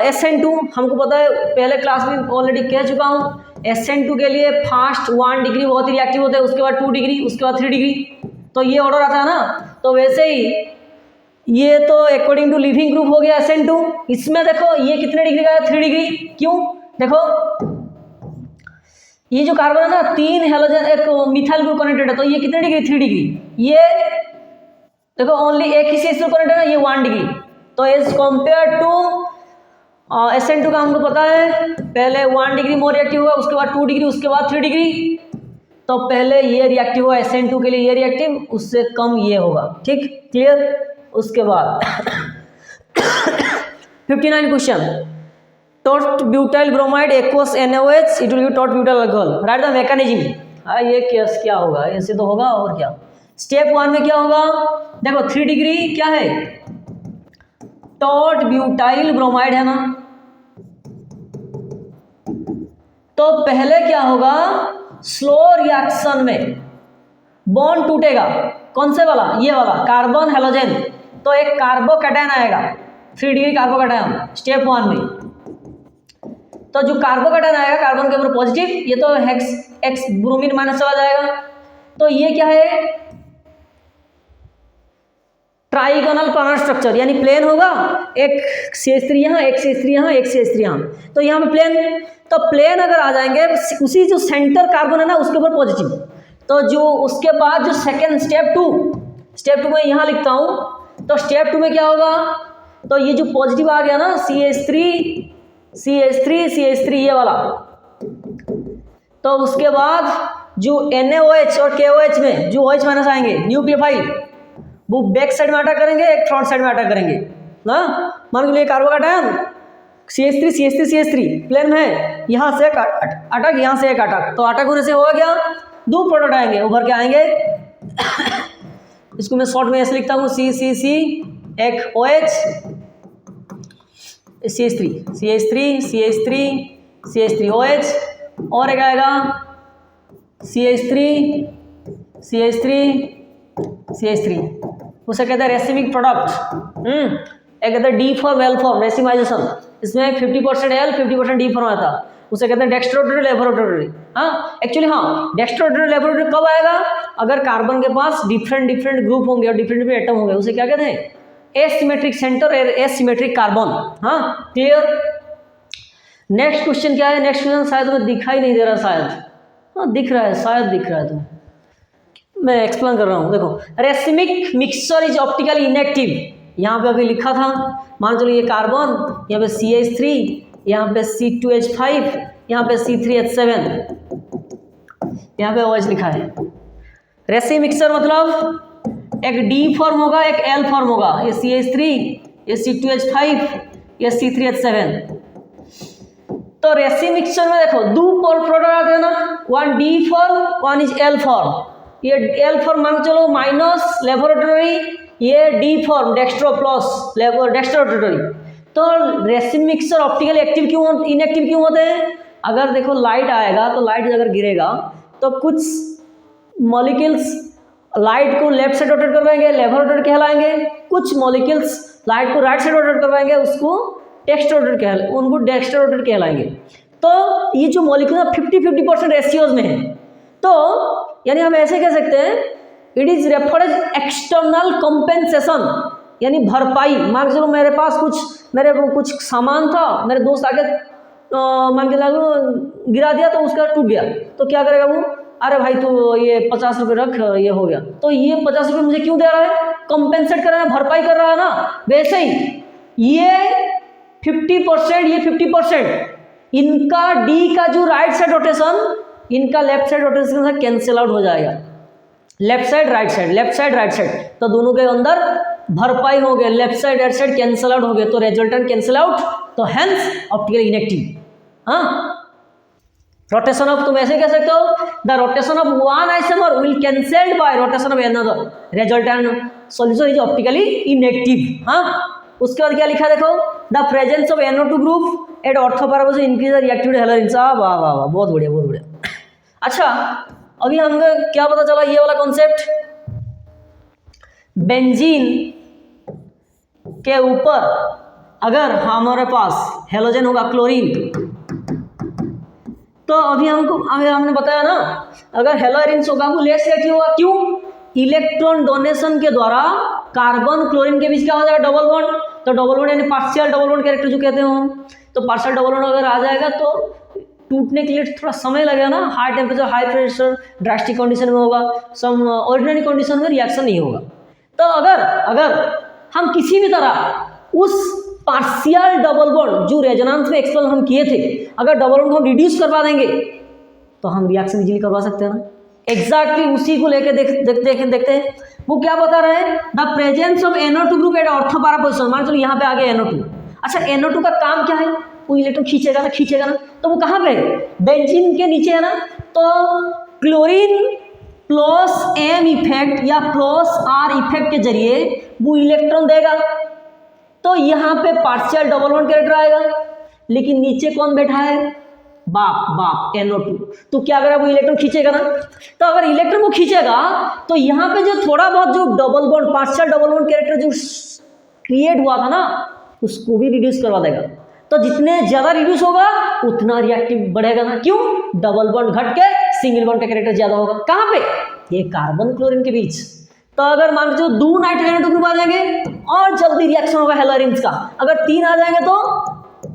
SN2 हमको पता है, पहले क्लास में ऑलरेडी कह चुका हूँ, SN2 के लिए फास्ट 1 डिग्री बहुत ही रिएक्टिव होता है, उसके बाद 2 डिग्री, उसके बाद 3 डिग्री, तो ये ऑर्डर आता है ना। तो वैसे ही ये तो अकॉर्डिंग टू लिविंग ग्रुप हो गया SN2। इसमें देखो ये कितने डिग्री का है, 3 डिग्री। क्यों, देखो ये जो कार्बन है ना, 3 हेलोजन एक मिथाइल ग्रुप कनेक्टेड है, तो ये कितने डिग्री, 3 डिग्री। ये देखो ओनली एक ही CH ग्रुप कनेक्टेड है, ये 1 डिग्री। तो एज कंपेयर टू SN2 का हमको पता है, पहले 1 डिग्री मोर रिएक्टिव हुआ, उसके बाद 2 डिग्री, उसके बाद 3 डिग्री। तो पहले ये रिएक्टिव हुआ SN2 के लिए, ये रिएक्टिव, उससे कम ये होगा, ठीक, क्लियर। उसके बाद 59 question, taught butyl bromide aqueous NaOH, it will be taught butyl alcohol, right the mechanism. हाँ ये केस क्या होगा, ऐसे तो होगा और क्या। स्टेप 1 में क्या होगा, देखो 3 डिग्री क्या है, टॉट ब्यूटाइल ब्रोमाइड है ना, तो पहले क्या होगा, स्लो रिएक्शन में बॉन्ड टूटेगा, कौन से वाला, ये वाला कार्बन हेलोजन, तो एक कार्बोकैटायन आएगा, 3 डिग्री कार्बोकैटायन स्टेप 1 में। तो जो कार्बोकैटायन आएगा कार्बन के ऊपर पॉजिटिव, ये तो एक्स ब्रोमीन माइनस चला जाएगा। तो ये क्या है, ट्राइगोनल प्लानर स्ट्रक्चर, यानी प्लेन होगा, एक CH3 यहाँ, एक CH3 यहाँ, एक CH3 यहाँ, तो यहाँ पे प्लेन। तो प्लेन अगर आ जाएंगे, उसी जो सेंटर कार्बन है ना उसके ऊपर पॉजिटिव, तो जो उसके बाद जो सेकेंड स्टेप 2 में यहाँ लिखता हूँ, तो स्टेप 2 में क्या होगा, तो ये जो पॉजिटिव आ गया ना CH3 ये वाला, तो उसके बाद जो NaOH और KOH में जो OH माइनस आएंगे न्यूक्लियोफाइल, वो बैक साइड में अटैक करेंगे, एक फ्रंट साइड में अटैक करेंगे ना। मान लो ये कार्बोकैटायन CH3 प्लेन में है, यहाँ से एक अटैक, यहाँ से एक अटैक, तो अटैक होने से होगा क्या, 2 प्रोडक्ट आएंगे, उभर के आएंगे इसको मैं शॉर्ट में ऐसे लिखता हूँ CCC एक OH CH3 OH और एक आएगा CH3 उसे कहते हैं रेसिमिक प्रोडक्ट। एक कहते हैं D form L form racemisation, इसमें 50% एल 50% डी फॉर्म आता है, उसे कहते हैं डेक्स्ट्रोटरी लेबोरेटरी। हाँ एक्चुअली हाँ, डेक्स्ट्रोटरी लेबोरेटरी कब आएगा? अगर कार्बन के पास डिफरेंट ग्रुप होंगे और डिफरेंट एटम होंगे, उसे क्या कहते हैं? एसिमेट्रिक सेंटर और एसिमेट्रिक कार्बन। हाँ क्लियर। नेक्स्ट क्वेश्चन क्या है? नेक्स्ट क्वेश्चन शायद तुम्हें दिखाई नहीं दे रहा, शायद हाँ दिख रहा है, शायद दिख रहा है तुम्हें, मैं एक्सप्लेन कर रहा हूँ। देखो, racemic mixture is optically inactive, यहाँ पे अभी लिखा था, मान चलो ये कार्बन, यहाँ पे CH3, यहाँ पे C2H5, यहाँ पे C3H7, यहाँ पे OH लिखा है। रेसिमिक मिक्सचर मतलब एक D फॉर्म होगा, एक L फॉर्म होगा, ये CH3, ये C2H5, ये C3H7। तो रेसिमिक मिक्सचर में देखो दो प्रोडक्ट आते हैं ना, one D form, one is L form. ये एल फॉर्म मान चलो माइनस लेबोरेटरी, ये डी फॉर्म डेक्स्ट्रो प्लस डेक्स्ट्रोटरी। तो रेसिमिक मिक्सचर ऑप्टिकली एक्टिव क्यों इनएक्टिव क्यों होते हैं? अगर देखो लाइट आएगा तो लाइट अगर गिरेगा तो कुछ मॉलिक्यूल्स लाइट को लेफ्ट साइड रोटेट करवाएंगे, लेबोरेटरी कहलाएंगे, कुछ मॉलिक्यूल्स लाइट को राइट साइड रोटेट करवाएंगे, उसको उनको डेक्स्ट्रोटरी कहलाएंगे। तो ये जो मॉलिक्यूल 50-50% रेशियोज में है, तो यानी हम ऐसे कह सकते हैं it is referred as external compensation, यानी भरपाई। मान के चलो मेरे पास कुछ सामान था, मेरे दोस्त आके मान के चलो गिरा दिया तो उसका टूट गया, तो क्या करेगा वो? अरे भाई तो ये 50 रुपये रख, ये हो गया। तो ये 50 रुपये मुझे क्यों दे रहा है? कंपेंसेट कर रहा है, भरपाई कर रहा है ना। वैसे ही ये 50%, ये 50%, इनका डी का जो राइट साइड रोटेशन, इनका लेफ्ट साइड रोटेशन से कैंसिल आउट हो जाएगा, left side right side, left side right side, तो दोनों के अंदर भरपाई हो गए, left side right side cancel out हो गए, तो रिजल्टेंट कैंसिल आउट, तो हेंस ऑप्टिकली इनएक्टिव। हाँ, रोटेशन ऑफ, तुम ऐसे कह सकते हो the rotation of one isomer will cancelled by rotation of another, resultant solution is optically inactive. हाँ, उसके बाद क्या लिखा देखो, the presence of NO2 group at ortho para both increase reactivity haloarene. वाह वाह वाह, बहुत बढ़िया बहुत बढ़िया। अच्छा, अभी हमें क्या पता चला, ये वाला कॉन्सेप्ट, बेंजीन के ऊपर अगर हमारे पास हेलोजन होगा क्लोरीन, तो अभी हमने बताया ना, अगर हेलोरिन होगा वो लेस रिएक्टिव होगा। क्यों? इलेक्ट्रॉन डोनेशन के द्वारा कार्बन क्लोरीन के बीच क्या हो जाएगा? Double bond. तो डबल बॉन्ड यानी पार्शियल डबल बॉन्ड कैरेक्टर जो कहते हैं हम, तो पार्शियल डबल बॉन्ड अगर आ जाएगा तो टूटने के लिए थोड़ा समय लगेगा ना, high temperature high pressure drastic condition में होगा, सम ऑर्डिनरी कंडीशन में रिएक्शन नहीं होगा। तो अगर हम किसी भी तरह उस पार्शियल डबल बॉन्ड जो रेजोनेंस में एक्सप्लेन हम किए थे, अगर डबल बॉन्ड को हम रिड्यूस करवा देंगे तो हम रिएक्शन इजीली करवा सकते हैं ना। एग्जैक्टली उसी को लेकर देखते हैं, वो क्या बता रहे हैं, the presence of NO2 group at ortho para position. मान चलो यहाँ पे आ गया NO2। अच्छा, NO2 का काम क्या है? वो इलेक्ट्रॉन खींचेगा ना, तो वो कहाँ पे है? बेंजीन के नीचे है ना। तो क्लोरीन प्लस M इफेक्ट या प्लस R इफेक्ट के जरिए वो इलेक्ट्रॉन देगा, तो यहाँ पे पार्शियल डबल बॉन्ड कैरेक्टर आएगा, लेकिन नीचे कौन बैठा है? बाप NO2। तो क्या करेगा? वो इलेक्ट्रॉन खींचेगा ना। तो अगर इलेक्ट्रॉन को खींचेगा तो यहाँ पे जो थोड़ा बहुत जो double bond partial double bond character जो क्रिएट हुआ था ना, उसको भी रिड्यूस करवा देगा। तो जितने ज्यादा रिड्यूस होगा उतना रिएक्टिव बढ़ेगा ना। क्यों? डबल बॉन्ड घट के सिंगल बॉन्ड का कैरेक्टर ज्यादा होगा। कहाँ पे? ये कार्बन क्लोरीन के बीच। तो अगर मान लीजिए 2 नाइट्रोजन ग्रुप आ जाएंगे और जल्दी रिएक्शन होगा हेलोरिन्स का। अगर 3 आ जाएंगे तो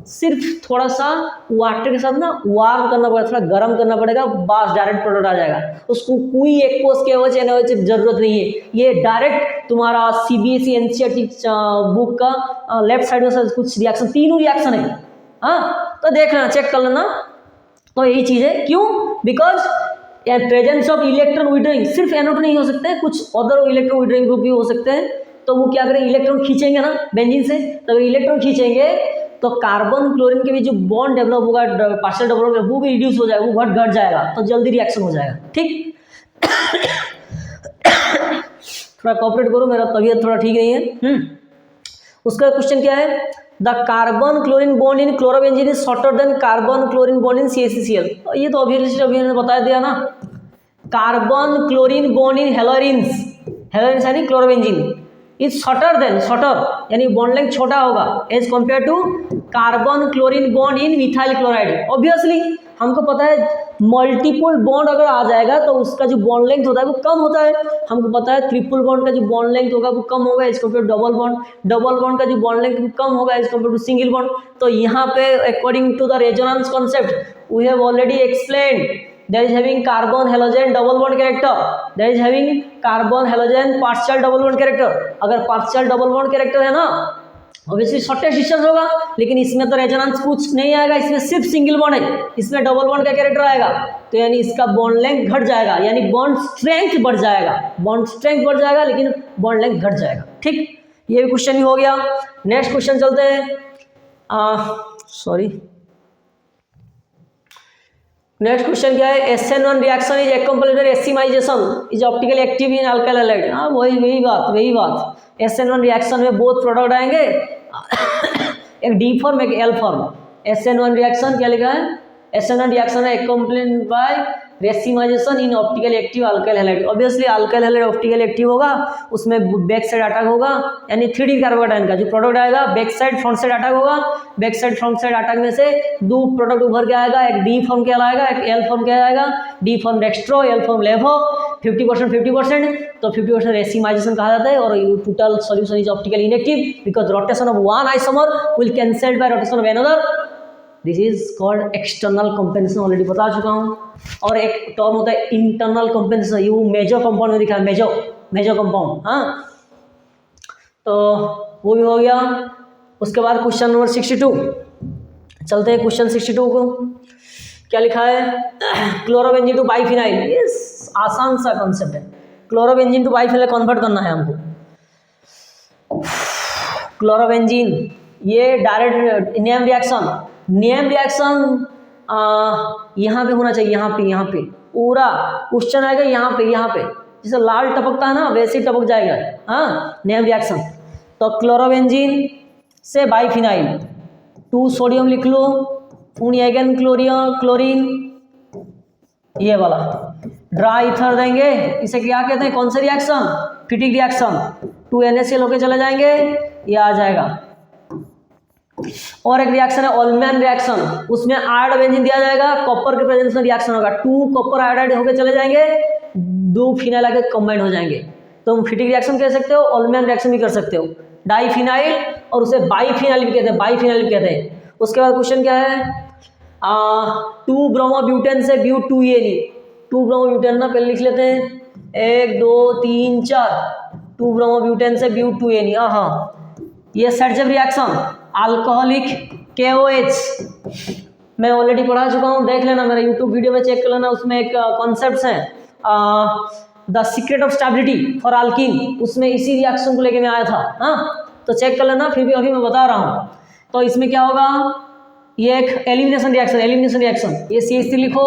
सिर्फ थोड़ा सा वाटर के साथ ना वार्म करना पड़ेगा, थोड़ा गर्म करना पड़ेगा, बस डायरेक्ट प्रोडक्ट आ जाएगा। उसको कोई एक्वस के OH NaOH की जरूरत नहीं है। ये डायरेक्ट तुम्हारा CBSE NCERT बुक का लेफ्ट साइड में कुछ रिएक्शन, तीनों रिएक्शन है। हाँ, तो देख लेना, चेक कर लेना। तो यही चीज है। क्यों? Because presence of electron withdrawing, सिर्फ NO2 नहीं हो सकते हैं, कुछ अदर इलेक्ट्रॉन विड्रॉइंग ग्रुप भी हो सकते हैं। तो वो क्या करें? इलेक्ट्रॉन खींचेंगे ना बेंजीन से। तो अगर इलेक्ट्रॉन खींचेंगे तो कार्बन क्लोरीन के बीच जो बॉन्ड डेवलप होगा पार्शियल डबल बॉन्ड, वो भी रिड्यूस हो जाएगा, वो घट जाएगा, तो जल्दी रिएक्शन हो जाएगा। ठीक। थोड़ा कॉपरेट करो, मेरा तबीयत थोड़ा ठीक नहीं है। उसका क्वेश्चन क्या है, the carbon chlorine bond in chlorobenzene is shorter than carbon chlorine bond in CaCCl। ये तो ऑब्वियसली अभी मैंने बता दिया ना, carbon chlorine bond in haloarenes, haloarenes यानी chlorobenzene, is shorter than, shorter यानी बॉन्ड लेंथ छोटा होगा as compare to carbon chlorine bond in methyl chloride. Obviously हमको पता है मल्टीपल बॉन्ड अगर आ जाएगा तो उसका जो बॉन्ड लेंथ होता है वो कम होता है। हमको पता है ट्रिपल बॉन्ड का जो बॉन्ड लेंथ होगा वो कम होगा as compare to double bond, double bond का जो बॉन्ड लेंथ वो कम होगा as compare to single bond. तो यहाँ पे according to the resonance concept we have already explained, there is having carbon halogen double bond character, there is having carbon halogen partial double bond character। अगर partial double bond character है ना obviously shortest distance होगा, लेकिन इसमें तो resonance कुछ नहीं आएगा, इसमें सिर्फ सिंगल बॉन्ड है, इसमें डबल बॉन्ड का कैरेक्टर आएगा, तो यानी इसका बॉन्ड लेंथ घट जाएगा, यानी बॉन्ड स्ट्रेंथ बढ़ जाएगा, बॉन्ड स्ट्रेंथ बढ़ जाएगा लेकिन बॉन्ड लेंथ घट जाएगा। ठीक, ये भी क्वेश्चन ही हो गया। नेक्स्ट क्वेश्चन चलते हैं, नेक्स्ट क्वेश्चन क्या है, SN1 reaction is accompanied by racemization is optically active in alkyl halide. हाँ वही बात SN1 रिएक्शन में बोथ प्रोडक्ट आएंगे, एक D फॉर्म एक L फॉर्म। SN1 रिएक्शन क्या लिखा है, SN1 रिएक्शन है accompanied by racemisation in optically active alkyl halide. Obviously alkyl halide optically active होगा, उसमें बैक साइड अटैक होगा, यानी 3D कार्बोकेटायन का जो प्रोडक्ट आएगा back side front side attack होगा, back side front side attack में से दो प्रोडक्ट उभर के आएगा, एक डी फॉर्म के आएगा एक एल फॉर्म के आएगा, D form dextro L form लेवो, 50% तो 50% रेसिमाइजेशन कहा जाता है। और total solution is optically inactive because rotation of one isomer will cancelled by rotation of another, this is called external compensation, already बता चुका हूँ। और एक टर्म होता है इंटरनल कंपेंसेशन, ये वो मेजर कंपाउंड में दिखा है, मेजर कंपाउंड। हाँ तो वो भी हो गया। उसके बाद क्वेश्चन नंबर 62 चलते हैं, क्वेश्चन 62 को क्या लिखा है, क्लोरोबेंजीन टू बाइफिनाइल। ये आसान सा कॉन्सेप्ट है, क्लोरोबेंजीन टू बाइफिनाइल कन्वर्ट करना है हमको। क्लोरोबेंजीन ये डायरेक्ट नेम रिएक्शन यहाँ पे होना चाहिए, यहाँ पे पूरा क्वेश्चन आएगा, यहाँ पे जैसे लाल टपकता है ना वैसे ही टपक जाएगा। हाँ नेम रिएक्शन, तो क्लोरोबेंजीन से बाइफिनाइल, 2 सोडियम लिख लो, अगेन क्लोरीन, ये वाला ड्राई ईथर देंगे, इसे क्या कहते हैं, कौन सा रिएक्शन, फिटिक रिएक्शन, 2 NaCl होके चले जाएंगे, ये आ जाएगा। और एक रिएक्शन है ओल्मैन रिएक्शन, उसमें आयोडाइड बेंजीन दिया जाएगा, कॉपर के प्रेजेंस में रिएक्शन होगा, 2 कॉपर आयोडाइड होके चले जाएंगे, 2 फिनाइल आके कंबाइन हो जाएंगे, तो हम फिटिक रिएक्शन कह सकते हो, ओल्मैन रिएक्शन भी कर सकते हो, डाइफिनाइल और उसे बाइफिनाइल भी कहते हैं, उसके बाद क्वेश्चन क्या है, 2 ब्रोमोब्यूटेन से ब्यू 2E, 2 ब्रोमोब्यूटेन ना पहले लिख लेते हैं, 1 2 3 4, 2 ब्रोमोब्यूटेन से ब्यू 2E। हाँ ये सर्जब रिएक्शन अल्कोहलिक KOH मैं ऑलरेडी पढ़ा चुका हूँ, देख लेना, मेरा यूट्यूब वीडियो में चेक कर लेना, उसमें एक कॉन्सेप्ट है the secret of stability for alkyne, उसमें इसी रिएक्शन को लेके मैं आया था। हाँ तो चेक कर लेना, फिर भी अभी मैं बता रहा हूँ। तो इसमें क्या होगा, ये एक एलिमिनेशन रिएक्शन, ये CH3 लिखो,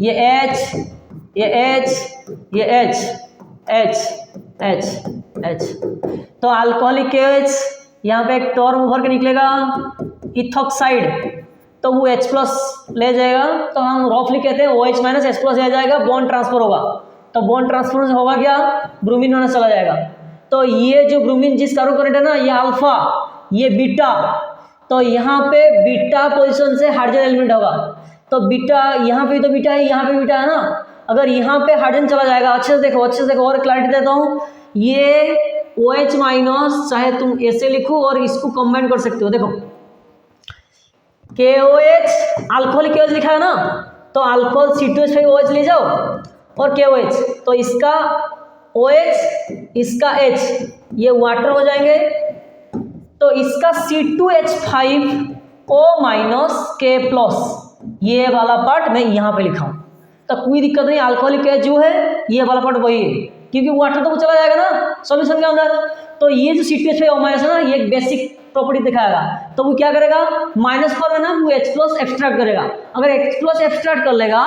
ये H, ये H, ये H, तो अल्कोहलिक KOH, यहाँ पे एक टर्म उभर के निकलेगा इथॉक्साइड, तो वो H+ ले जाएगा, तो हम रफली कहते हैं OH माइनस H+ ले जाएगा, बॉन्ड ट्रांसफर होगा, तो बॉन्ड ट्रांसफर से होगा क्या, ब्रोमीन होना चला जाएगा। तो ये जो ब्रोमीन जिस कार्बन करंट है ना, ये अल्फा, ये बीटा, तो यहाँ पे बीटा पोजीशन से हाइड्रोजन एलिमेंट होगा, तो बीटा यहाँ पे तो बीटा है, यहाँ पे बीटा है ना, अगर यहाँ पे हाइड्रोजन चला जाएगा, अच्छे से देखो और क्लैरिटी देता हूँ, ये OH माइनस चाहे तुम ऐसे लिखो और इसको कंबाइन कर सकते हो, देखो KOH अल्कोहलिक KOH लिखा है ना, तो अल्कोहल C2H5OH ले जाओ और KOH, तो इसका OH इसका H ये वाटर हो जाएंगे, तो इसका C2H5O माइनस K+, ये वाला पार्ट मैं यहाँ पे लिखा हूँ, तो कोई दिक्कत नहीं, अल्कोहलिक KOH जो है ये वाला पार्ट वही है, क्योंकि वाटर तो वो चला जाएगा ना सॉल्यूशन के अंदर, तो ये जो C2H5O माइनस है ना, ये एक बेसिक प्रॉपर्टी दिखाएगा, तो वो क्या करेगा, माइनस फॉर्म है ना, वो H+ एक्सट्रैक्ट करेगा, अगर H+ एक्सट्रैक्ट कर लेगा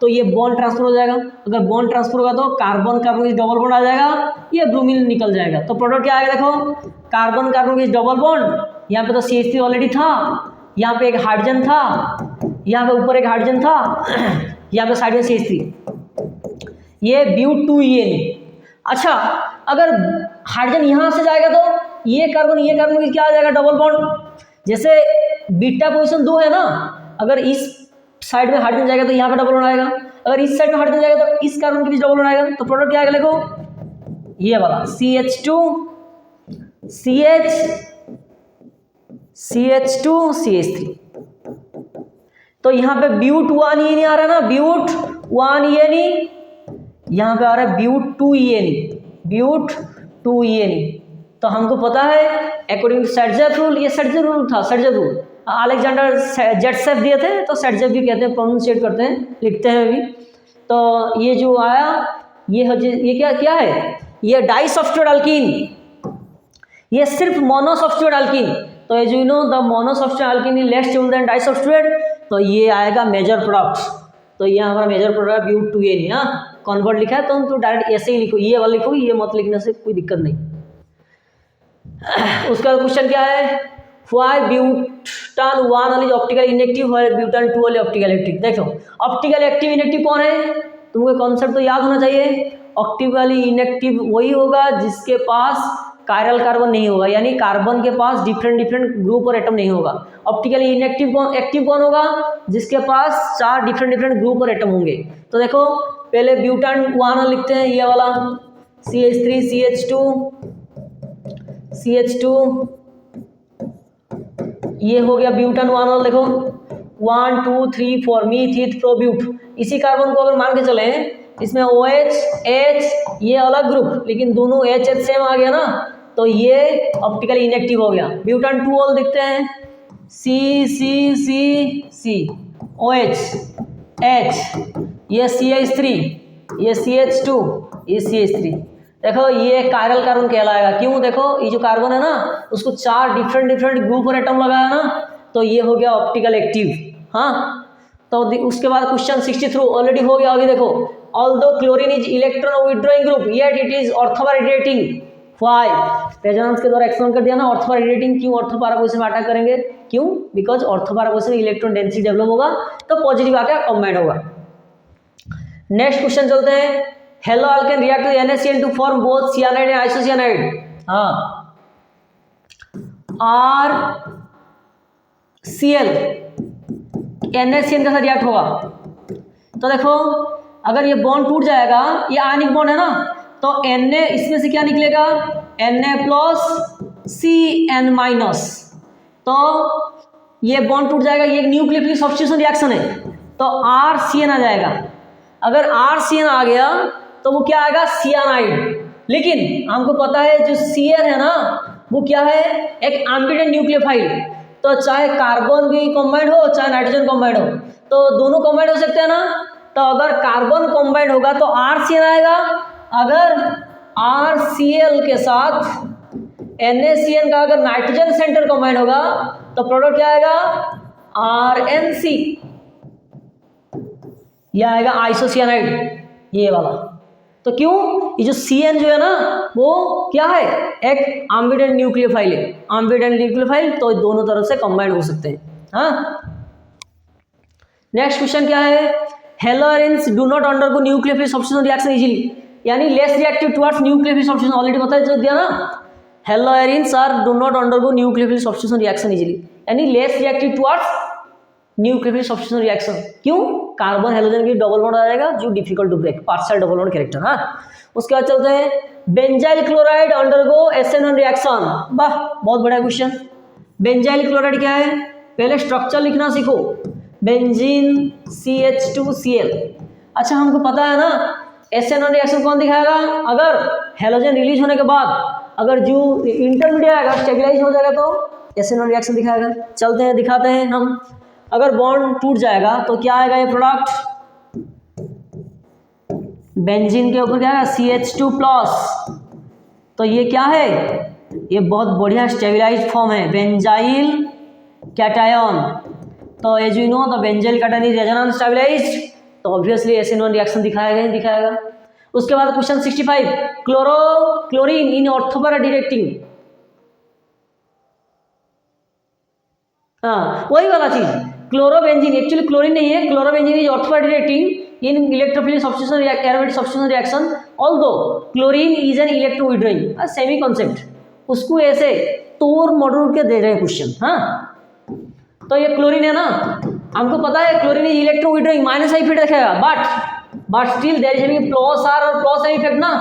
तो ये बॉन्ड ट्रांसफर हो जाएगा। अगर बॉन्ड ट्रांसफर होगा तो कार्बन कार्बन के डबल बॉन्ड आ जाएगा, ये ब्रोमीन निकल जाएगा। तो प्रोडक्ट क्या आएगा देखो, कार्बन कार्बन के डबल बॉन्ड, यहाँ पे तो CH3 ऑलरेडी था, यहाँ पे एक हाइड्रोजन था, यहाँ पे ऊपर एक हाइड्रोजन था, यहाँ पे साइड में CH3, ये But2En। अच्छा, अगर हाइड्रोजन यहाँ से जाएगा तो ये कार्बन की क्या आ जाएगा, डबल बॉन्ड। जैसे बीटा पोजीशन 2 है ना, अगर इस साइड में हाइड्रोजन जाएगा तो यहाँ पे डबल बॉन्ड आएगा, अगर इस साइड में हाइड्रोजन जाएगा तो इस कार्बन के बीच डबल बॉन्ड आएगा। तो प्रोडक्ट क्या आएगा देखो, ये वाला CH2CH3। तो यहाँ पे But1En आ रहा है ना, But1En, यहाँ पे आ रहा है But2En। तो हमको पता है अकॉर्डिंग टू सर्जेफ रूल, ये सर्जेफ रूल था, सर्जेफ रूल अलेक्जेंडर जेटसेफ दिए थे, तो सर्जेफ भी कहते हैं, प्रोनाउंसिएट करते हैं, लिखते हैं भी। तो ये जो आया ये क्या है, ये डाई सब्स्टिट्यूट अल्कीन, ये सिर्फ मोनो सब्स्टिट्यूट अल्कीन। तो as you know the mono substitute alkene is less stable than di substitute, तो ये आएगा मेजर प्रोडक्ट। तो ये हमारा मेजर प्रोडक्ट But2En। हाँ, कन्वर्ट लिखा है तो हम तो डायरेक्ट ऐसे ही लिखो, ये वाला लिखो, ये मत लिखने से कोई दिक्कत नहीं। उसका क्वेश्चन क्या है, why butane 1 ol is optical inactive, why butane 2 ol optical active. देखो ऑप्टिकल एक्टिव इनएक्टिव कौन है, तुमको कॉन्सेप्ट तो याद होना चाहिए। ऑप्टिकली इनएक्टिव वही होगा जिसके पास कायरल कार्बन नहीं होगा, यानी कार्बन के पास डिफरेंट ग्रुप और एटम नहीं होगा। ऑप्टिकली इनएक्टिव एक्टिव कौन होगा, जिसके पास 4 डिफरेंट ग्रुप और एटम होंगे। तो देखो पहले ब्यूटान 1 लिखते हैं, ये वाला CH3 CH2, ये हो गया ब्यूटान 1। देखो 1 2 3 4 मीथित प्रोब्यूट। इसी कार्बन को अगर मान के चले, इसमें OH H ये अलग ग्रुप, लेकिन दोनों H सेम आ गया ना, तो ये ऑप्टिकली इनएक्टिव हो गया। ब्यूटान 2 ऑल दिखते हैं, C OH H, ये CH3, ये CH2, ये CH3। देखो ये कायरल कार्बन कहलाएगा, क्यों, देखो ये जो कार्बन है ना उसको 4 डिफरेंट ग्रुप और एटम लगाया ना, तो ये हो गया ऑप्टिकल एक्टिव। हाँ, तो उसके बाद क्वेश्चन 63 ऑलरेडी हो गया। अभी देखो, although chlorine is electron withdrawing group yet it is ortho para directing, why. Resonance के द्वारा एक्सप्लेन कर दिया ना, ऑर्थोपार रेडिएटिंग क्यों, ऑर्थोपारा पोजीशन में अटैक करेंगे, क्यों, बिकॉज ऑर्थोपारा पोजीशन में इलेक्ट्रॉन डेंसिटी डेवलप होगा तो पॉजिटिव आकर कंबाइंड होगा। नेक्स्ट क्वेश्चन चलते हैं, haloalkane react with NaCl to form both cyanide and isocyanide. हाँ, RCl NaCl के साथ रिएक्ट होगा। तो देखो अगर ये बॉन्ड टूट जाएगा, ये आयनिक बॉन्ड है ना, तो Na इसमें से क्या निकलेगा, Na+Cn-, तो ये बॉन्ड टूट जाएगा, ये न्यूक्लियोफिलिक सब्स्टिट्यूशन रिएक्शन है, तो RCN आ जाएगा। अगर RCN आ गया तो वो क्या आएगा, सियानाइड। लेकिन हमको पता है जो Cn है ना वो क्या है, एक एम्बिडेंट न्यूक्लियोफाइल। तो चाहे कार्बन भी कॉम्बाइंड हो चाहे नाइट्रोजन कॉम्बाइंड हो, तो दोनों कॉम्बाइंड हो सकते हैं ना। तो अगर कार्बन कॉम्बाइंड होगा तो RCN आएगा, अगर RCl के साथ NaCN का अगर नाइट्रोजन सेंटर कॉम्बाइंड होगा तो प्रोडक्ट क्या आएगा, RNC, यह आएगा आइसोसियानाइड, ये वाला। तो क्यों, ये जो Cn जो है ना वो क्या है, एक एम्बिडेंट न्यूक्लियोफाइल है, एम्बिडेंट न्यूक्लियोफाइल, तो दोनों तरफ से कंबाइंड हो सकते हैं। हाँ, नेक्स्ट क्वेश्चन क्या है, haloarenes do not undergo nucleophilic substitution reaction easily, यानी less reactive towards nucleophilic substitution, already बता दिया ना, haloarenes are do not undergo nucleophilic substitution reaction easily, यानी less reactive towards nucleophilic substitution reaction. क्यों, carbon halogen की double bond आ जाएगा जो difficult to break, partial double bond character. हाँ, उसके बाद चलते हैं, benzyl chloride undergo SN1 reaction. वाह, बहुत बड़ा क्वेश्चन। बेंजाइल क्लोराइड क्या है, पहले स्ट्रक्चर लिखना सीखो, बेंजीन CH2Cl। अच्छा, हमको पता है ना SN1 रिएक्शन कौन दिखाएगा, अगर हेलोजन रिलीज होने के बाद अगर जो इंटरमीडिएट आएगा स्टेबलाइज हो जाएगा तो SN1 रिएक्शन दिखाएगा। चलते हैं, दिखाते हैं हम। अगर बॉन्ड टूट जाएगा तो क्या आएगा, ये प्रोडक्ट बेंजीन के ऊपर क्या है, CH2+, तो ये क्या है, ये बहुत बढ़िया स्टेबलाइज्ड फॉर्म है, बेंजाइल कैटायन। तो as you know the benzyl cation is resonance stabilized, तो ऑब्वियसली SN1 रिएक्शन दिखाएगा ही दिखाएगा। उसके बाद question 65, chlorine in ortho para directing. हाँ वही वाला चीज, क्लोरोबेंजीन, एक्चुअली क्लोरीन नहीं है, chlorobenzene is ortho para directing in electrophilic substitution aromatic substitution reaction, although chlorine is an electro withdrawing, same concept, उसको ऐसे तोड़ मरोड़ के दे रहे हैं क्वेश्चन। हाँ तो ये क्लोरीन है ना, हमको पता है chlorine is electro withdrawing, minus I effect रखेगा, but still there is having plus R और प्लस एम इफेक्ट ना,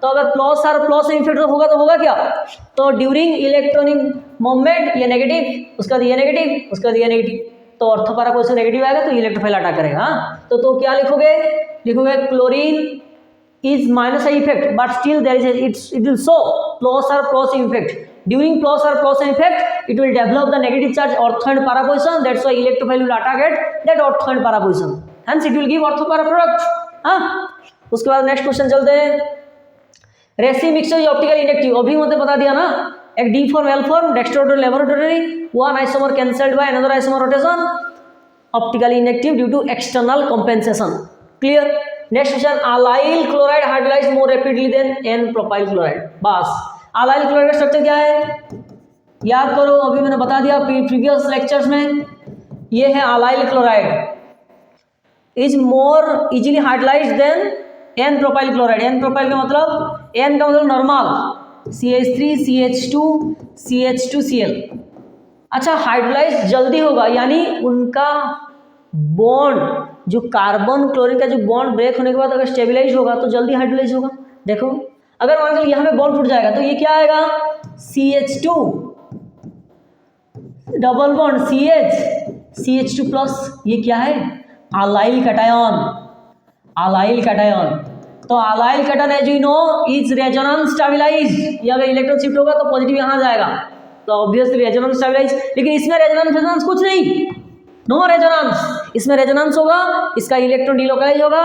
तो अगर plus R plus M effect तो होगा क्या, तो ड्यूरिंग इलेक्ट्रॉनिक मूवमेंट ये नेगेटिव, उसका ये नेगेटिव, उसका ये नेगेटिव, तो ऑर्थोपैरा क्वेश्चन नेगेटिव आएगा तो इलेक्ट्रोफाइल अटैक करेगा। हाँ तो क्या लिखोगे, chlorine is minus effect but still there is it will show plus or plus effect. During plus or plus effect it will develop the negative charge ortho and para position, that's why electrophile will attack at that ortho and para position, hence it will give ortho para product। हाँ उसके बाद next question चलते हैं, रेसी mixture is optical inactive, अभी मुझे बता दिया ना, एक D form L form dextrorotatory laevorotatory, one isomer cancelled by another isomer rotation, optically inactive due to external compensation. Clear. Next question, allyl chloride hydrolyse more rapidly than N propyl chloride. बस allyl chloride का structure क्या है याद करो, अभी मैंने बता दिया प्रीवियस लेक्चर्स में, ये है allyl chloride is more easily hydrolyze than N propyl chloride. N propyl का मतलब, एन का मतलब नॉर्मल CH3 CH2 CH2Cl। अच्छा हाइड्रोलाइज जल्दी होगा, यानी उनका बॉन्ड जो कार्बन क्लोरीन का जो बॉन्ड ब्रेक होने के बाद अगर स्टेबलाइज होगा तो जल्दी हाइड्रोलाइज होगा। देखो अगर मान लो यहाँ पे बॉन्ड टूट जाएगा तो ये क्या आएगा, CH2 double bond CH2 plus, ये क्या है अलाइल कैटायन। अलाइल कैटायन, तो allyl cation as you know is resonance stabilize, ये अगर इलेक्ट्रॉन शिफ्ट होगा तो पॉजिटिव यहाँ जाएगा, तो ऑब्वियसली रेजोनेंस स्टेबलाइज। लेकिन इसमें रेजोनेंस कुछ नहीं, नो रेजोनेंस, इसमें रेजोनेंस होगा, इसका इलेक्ट्रॉन डिलोकलाइज होगा,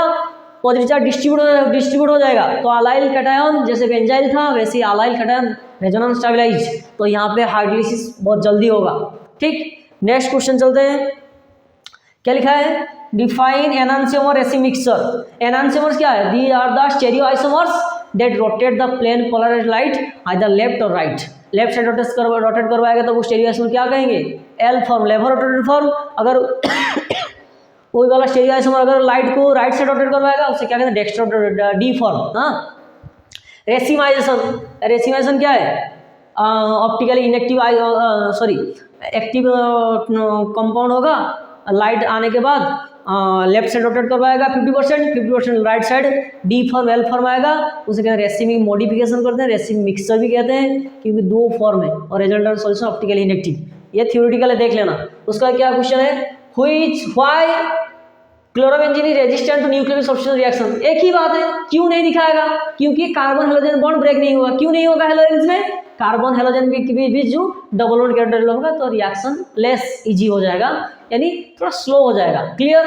पॉजिटिव चार्ज डिस्ट्रीब्यूट हो जाएगा। तो अलाइल कैटायन जैसे बेंजाइल था वैसे अलाइल कैटायन रेजोनेंस स्टेबलाइज, तो यहाँ पे हाइड्रोलिसिस बहुत जल्दी होगा। ठीक, नेक्स्ट क्वेश्चन चलते हैं, क्या लिखा है, डिफाइन एनांसियोमर रेसी मिक्सचर। एनांसियोमर्स क्या है, they are the stereo isomers that rotate the plane polarized light either left or right. Left side rotate करवाएगा तो वो स्टेरियो आइसोमर क्या कहेंगे, एल फॉर्म, लेबर रोटेटेड फॉर्म। अगर वही वाला स्टेरियो आइसोमर अगर लाइट को राइट साइड रोटेट करवाएगा उसे क्या कहते हैं, डेक्स्ट्रो डी फॉर्म। हाँ, रेसिमाइजेशन, रेसिमाइजेशन क्या है, ऑप्टिकली इनेक्टिव एक्टिव कंपाउंड होगा, लाइट आने के बाद लेफ्ट साइड रोटेट करवाएगा 50% right side D form L form आएगा, उसे कहते हैं रेसिमिक मॉडिफिकेशन करते हैं, रेसिमिक मिक्सचर भी कहते हैं, क्योंकि दो फॉर्म है और रिजल्टेंट सॉल्यूशन ऑप्टिकली इनेक्टिव। ये थ्योरेटिकल है, देख लेना। उसका क्या क्वेश्चन है, why chlorobenzene is resistant to nuclear substitution reaction. एक ही बात है, क्यों नहीं दिखाएगा, क्योंकि कार्बन हेलोजन बॉन्ड ब्रेक नहीं होगा। क्यों नहीं होगा हेलोजन में, कार्बन हेलोजन के बीच जो डबल बॉन्ड कैरेक्टर होगा तो रिएक्शन लेस इजी हो जाएगा, यानी थोड़ा स्लो हो जाएगा। क्लियर।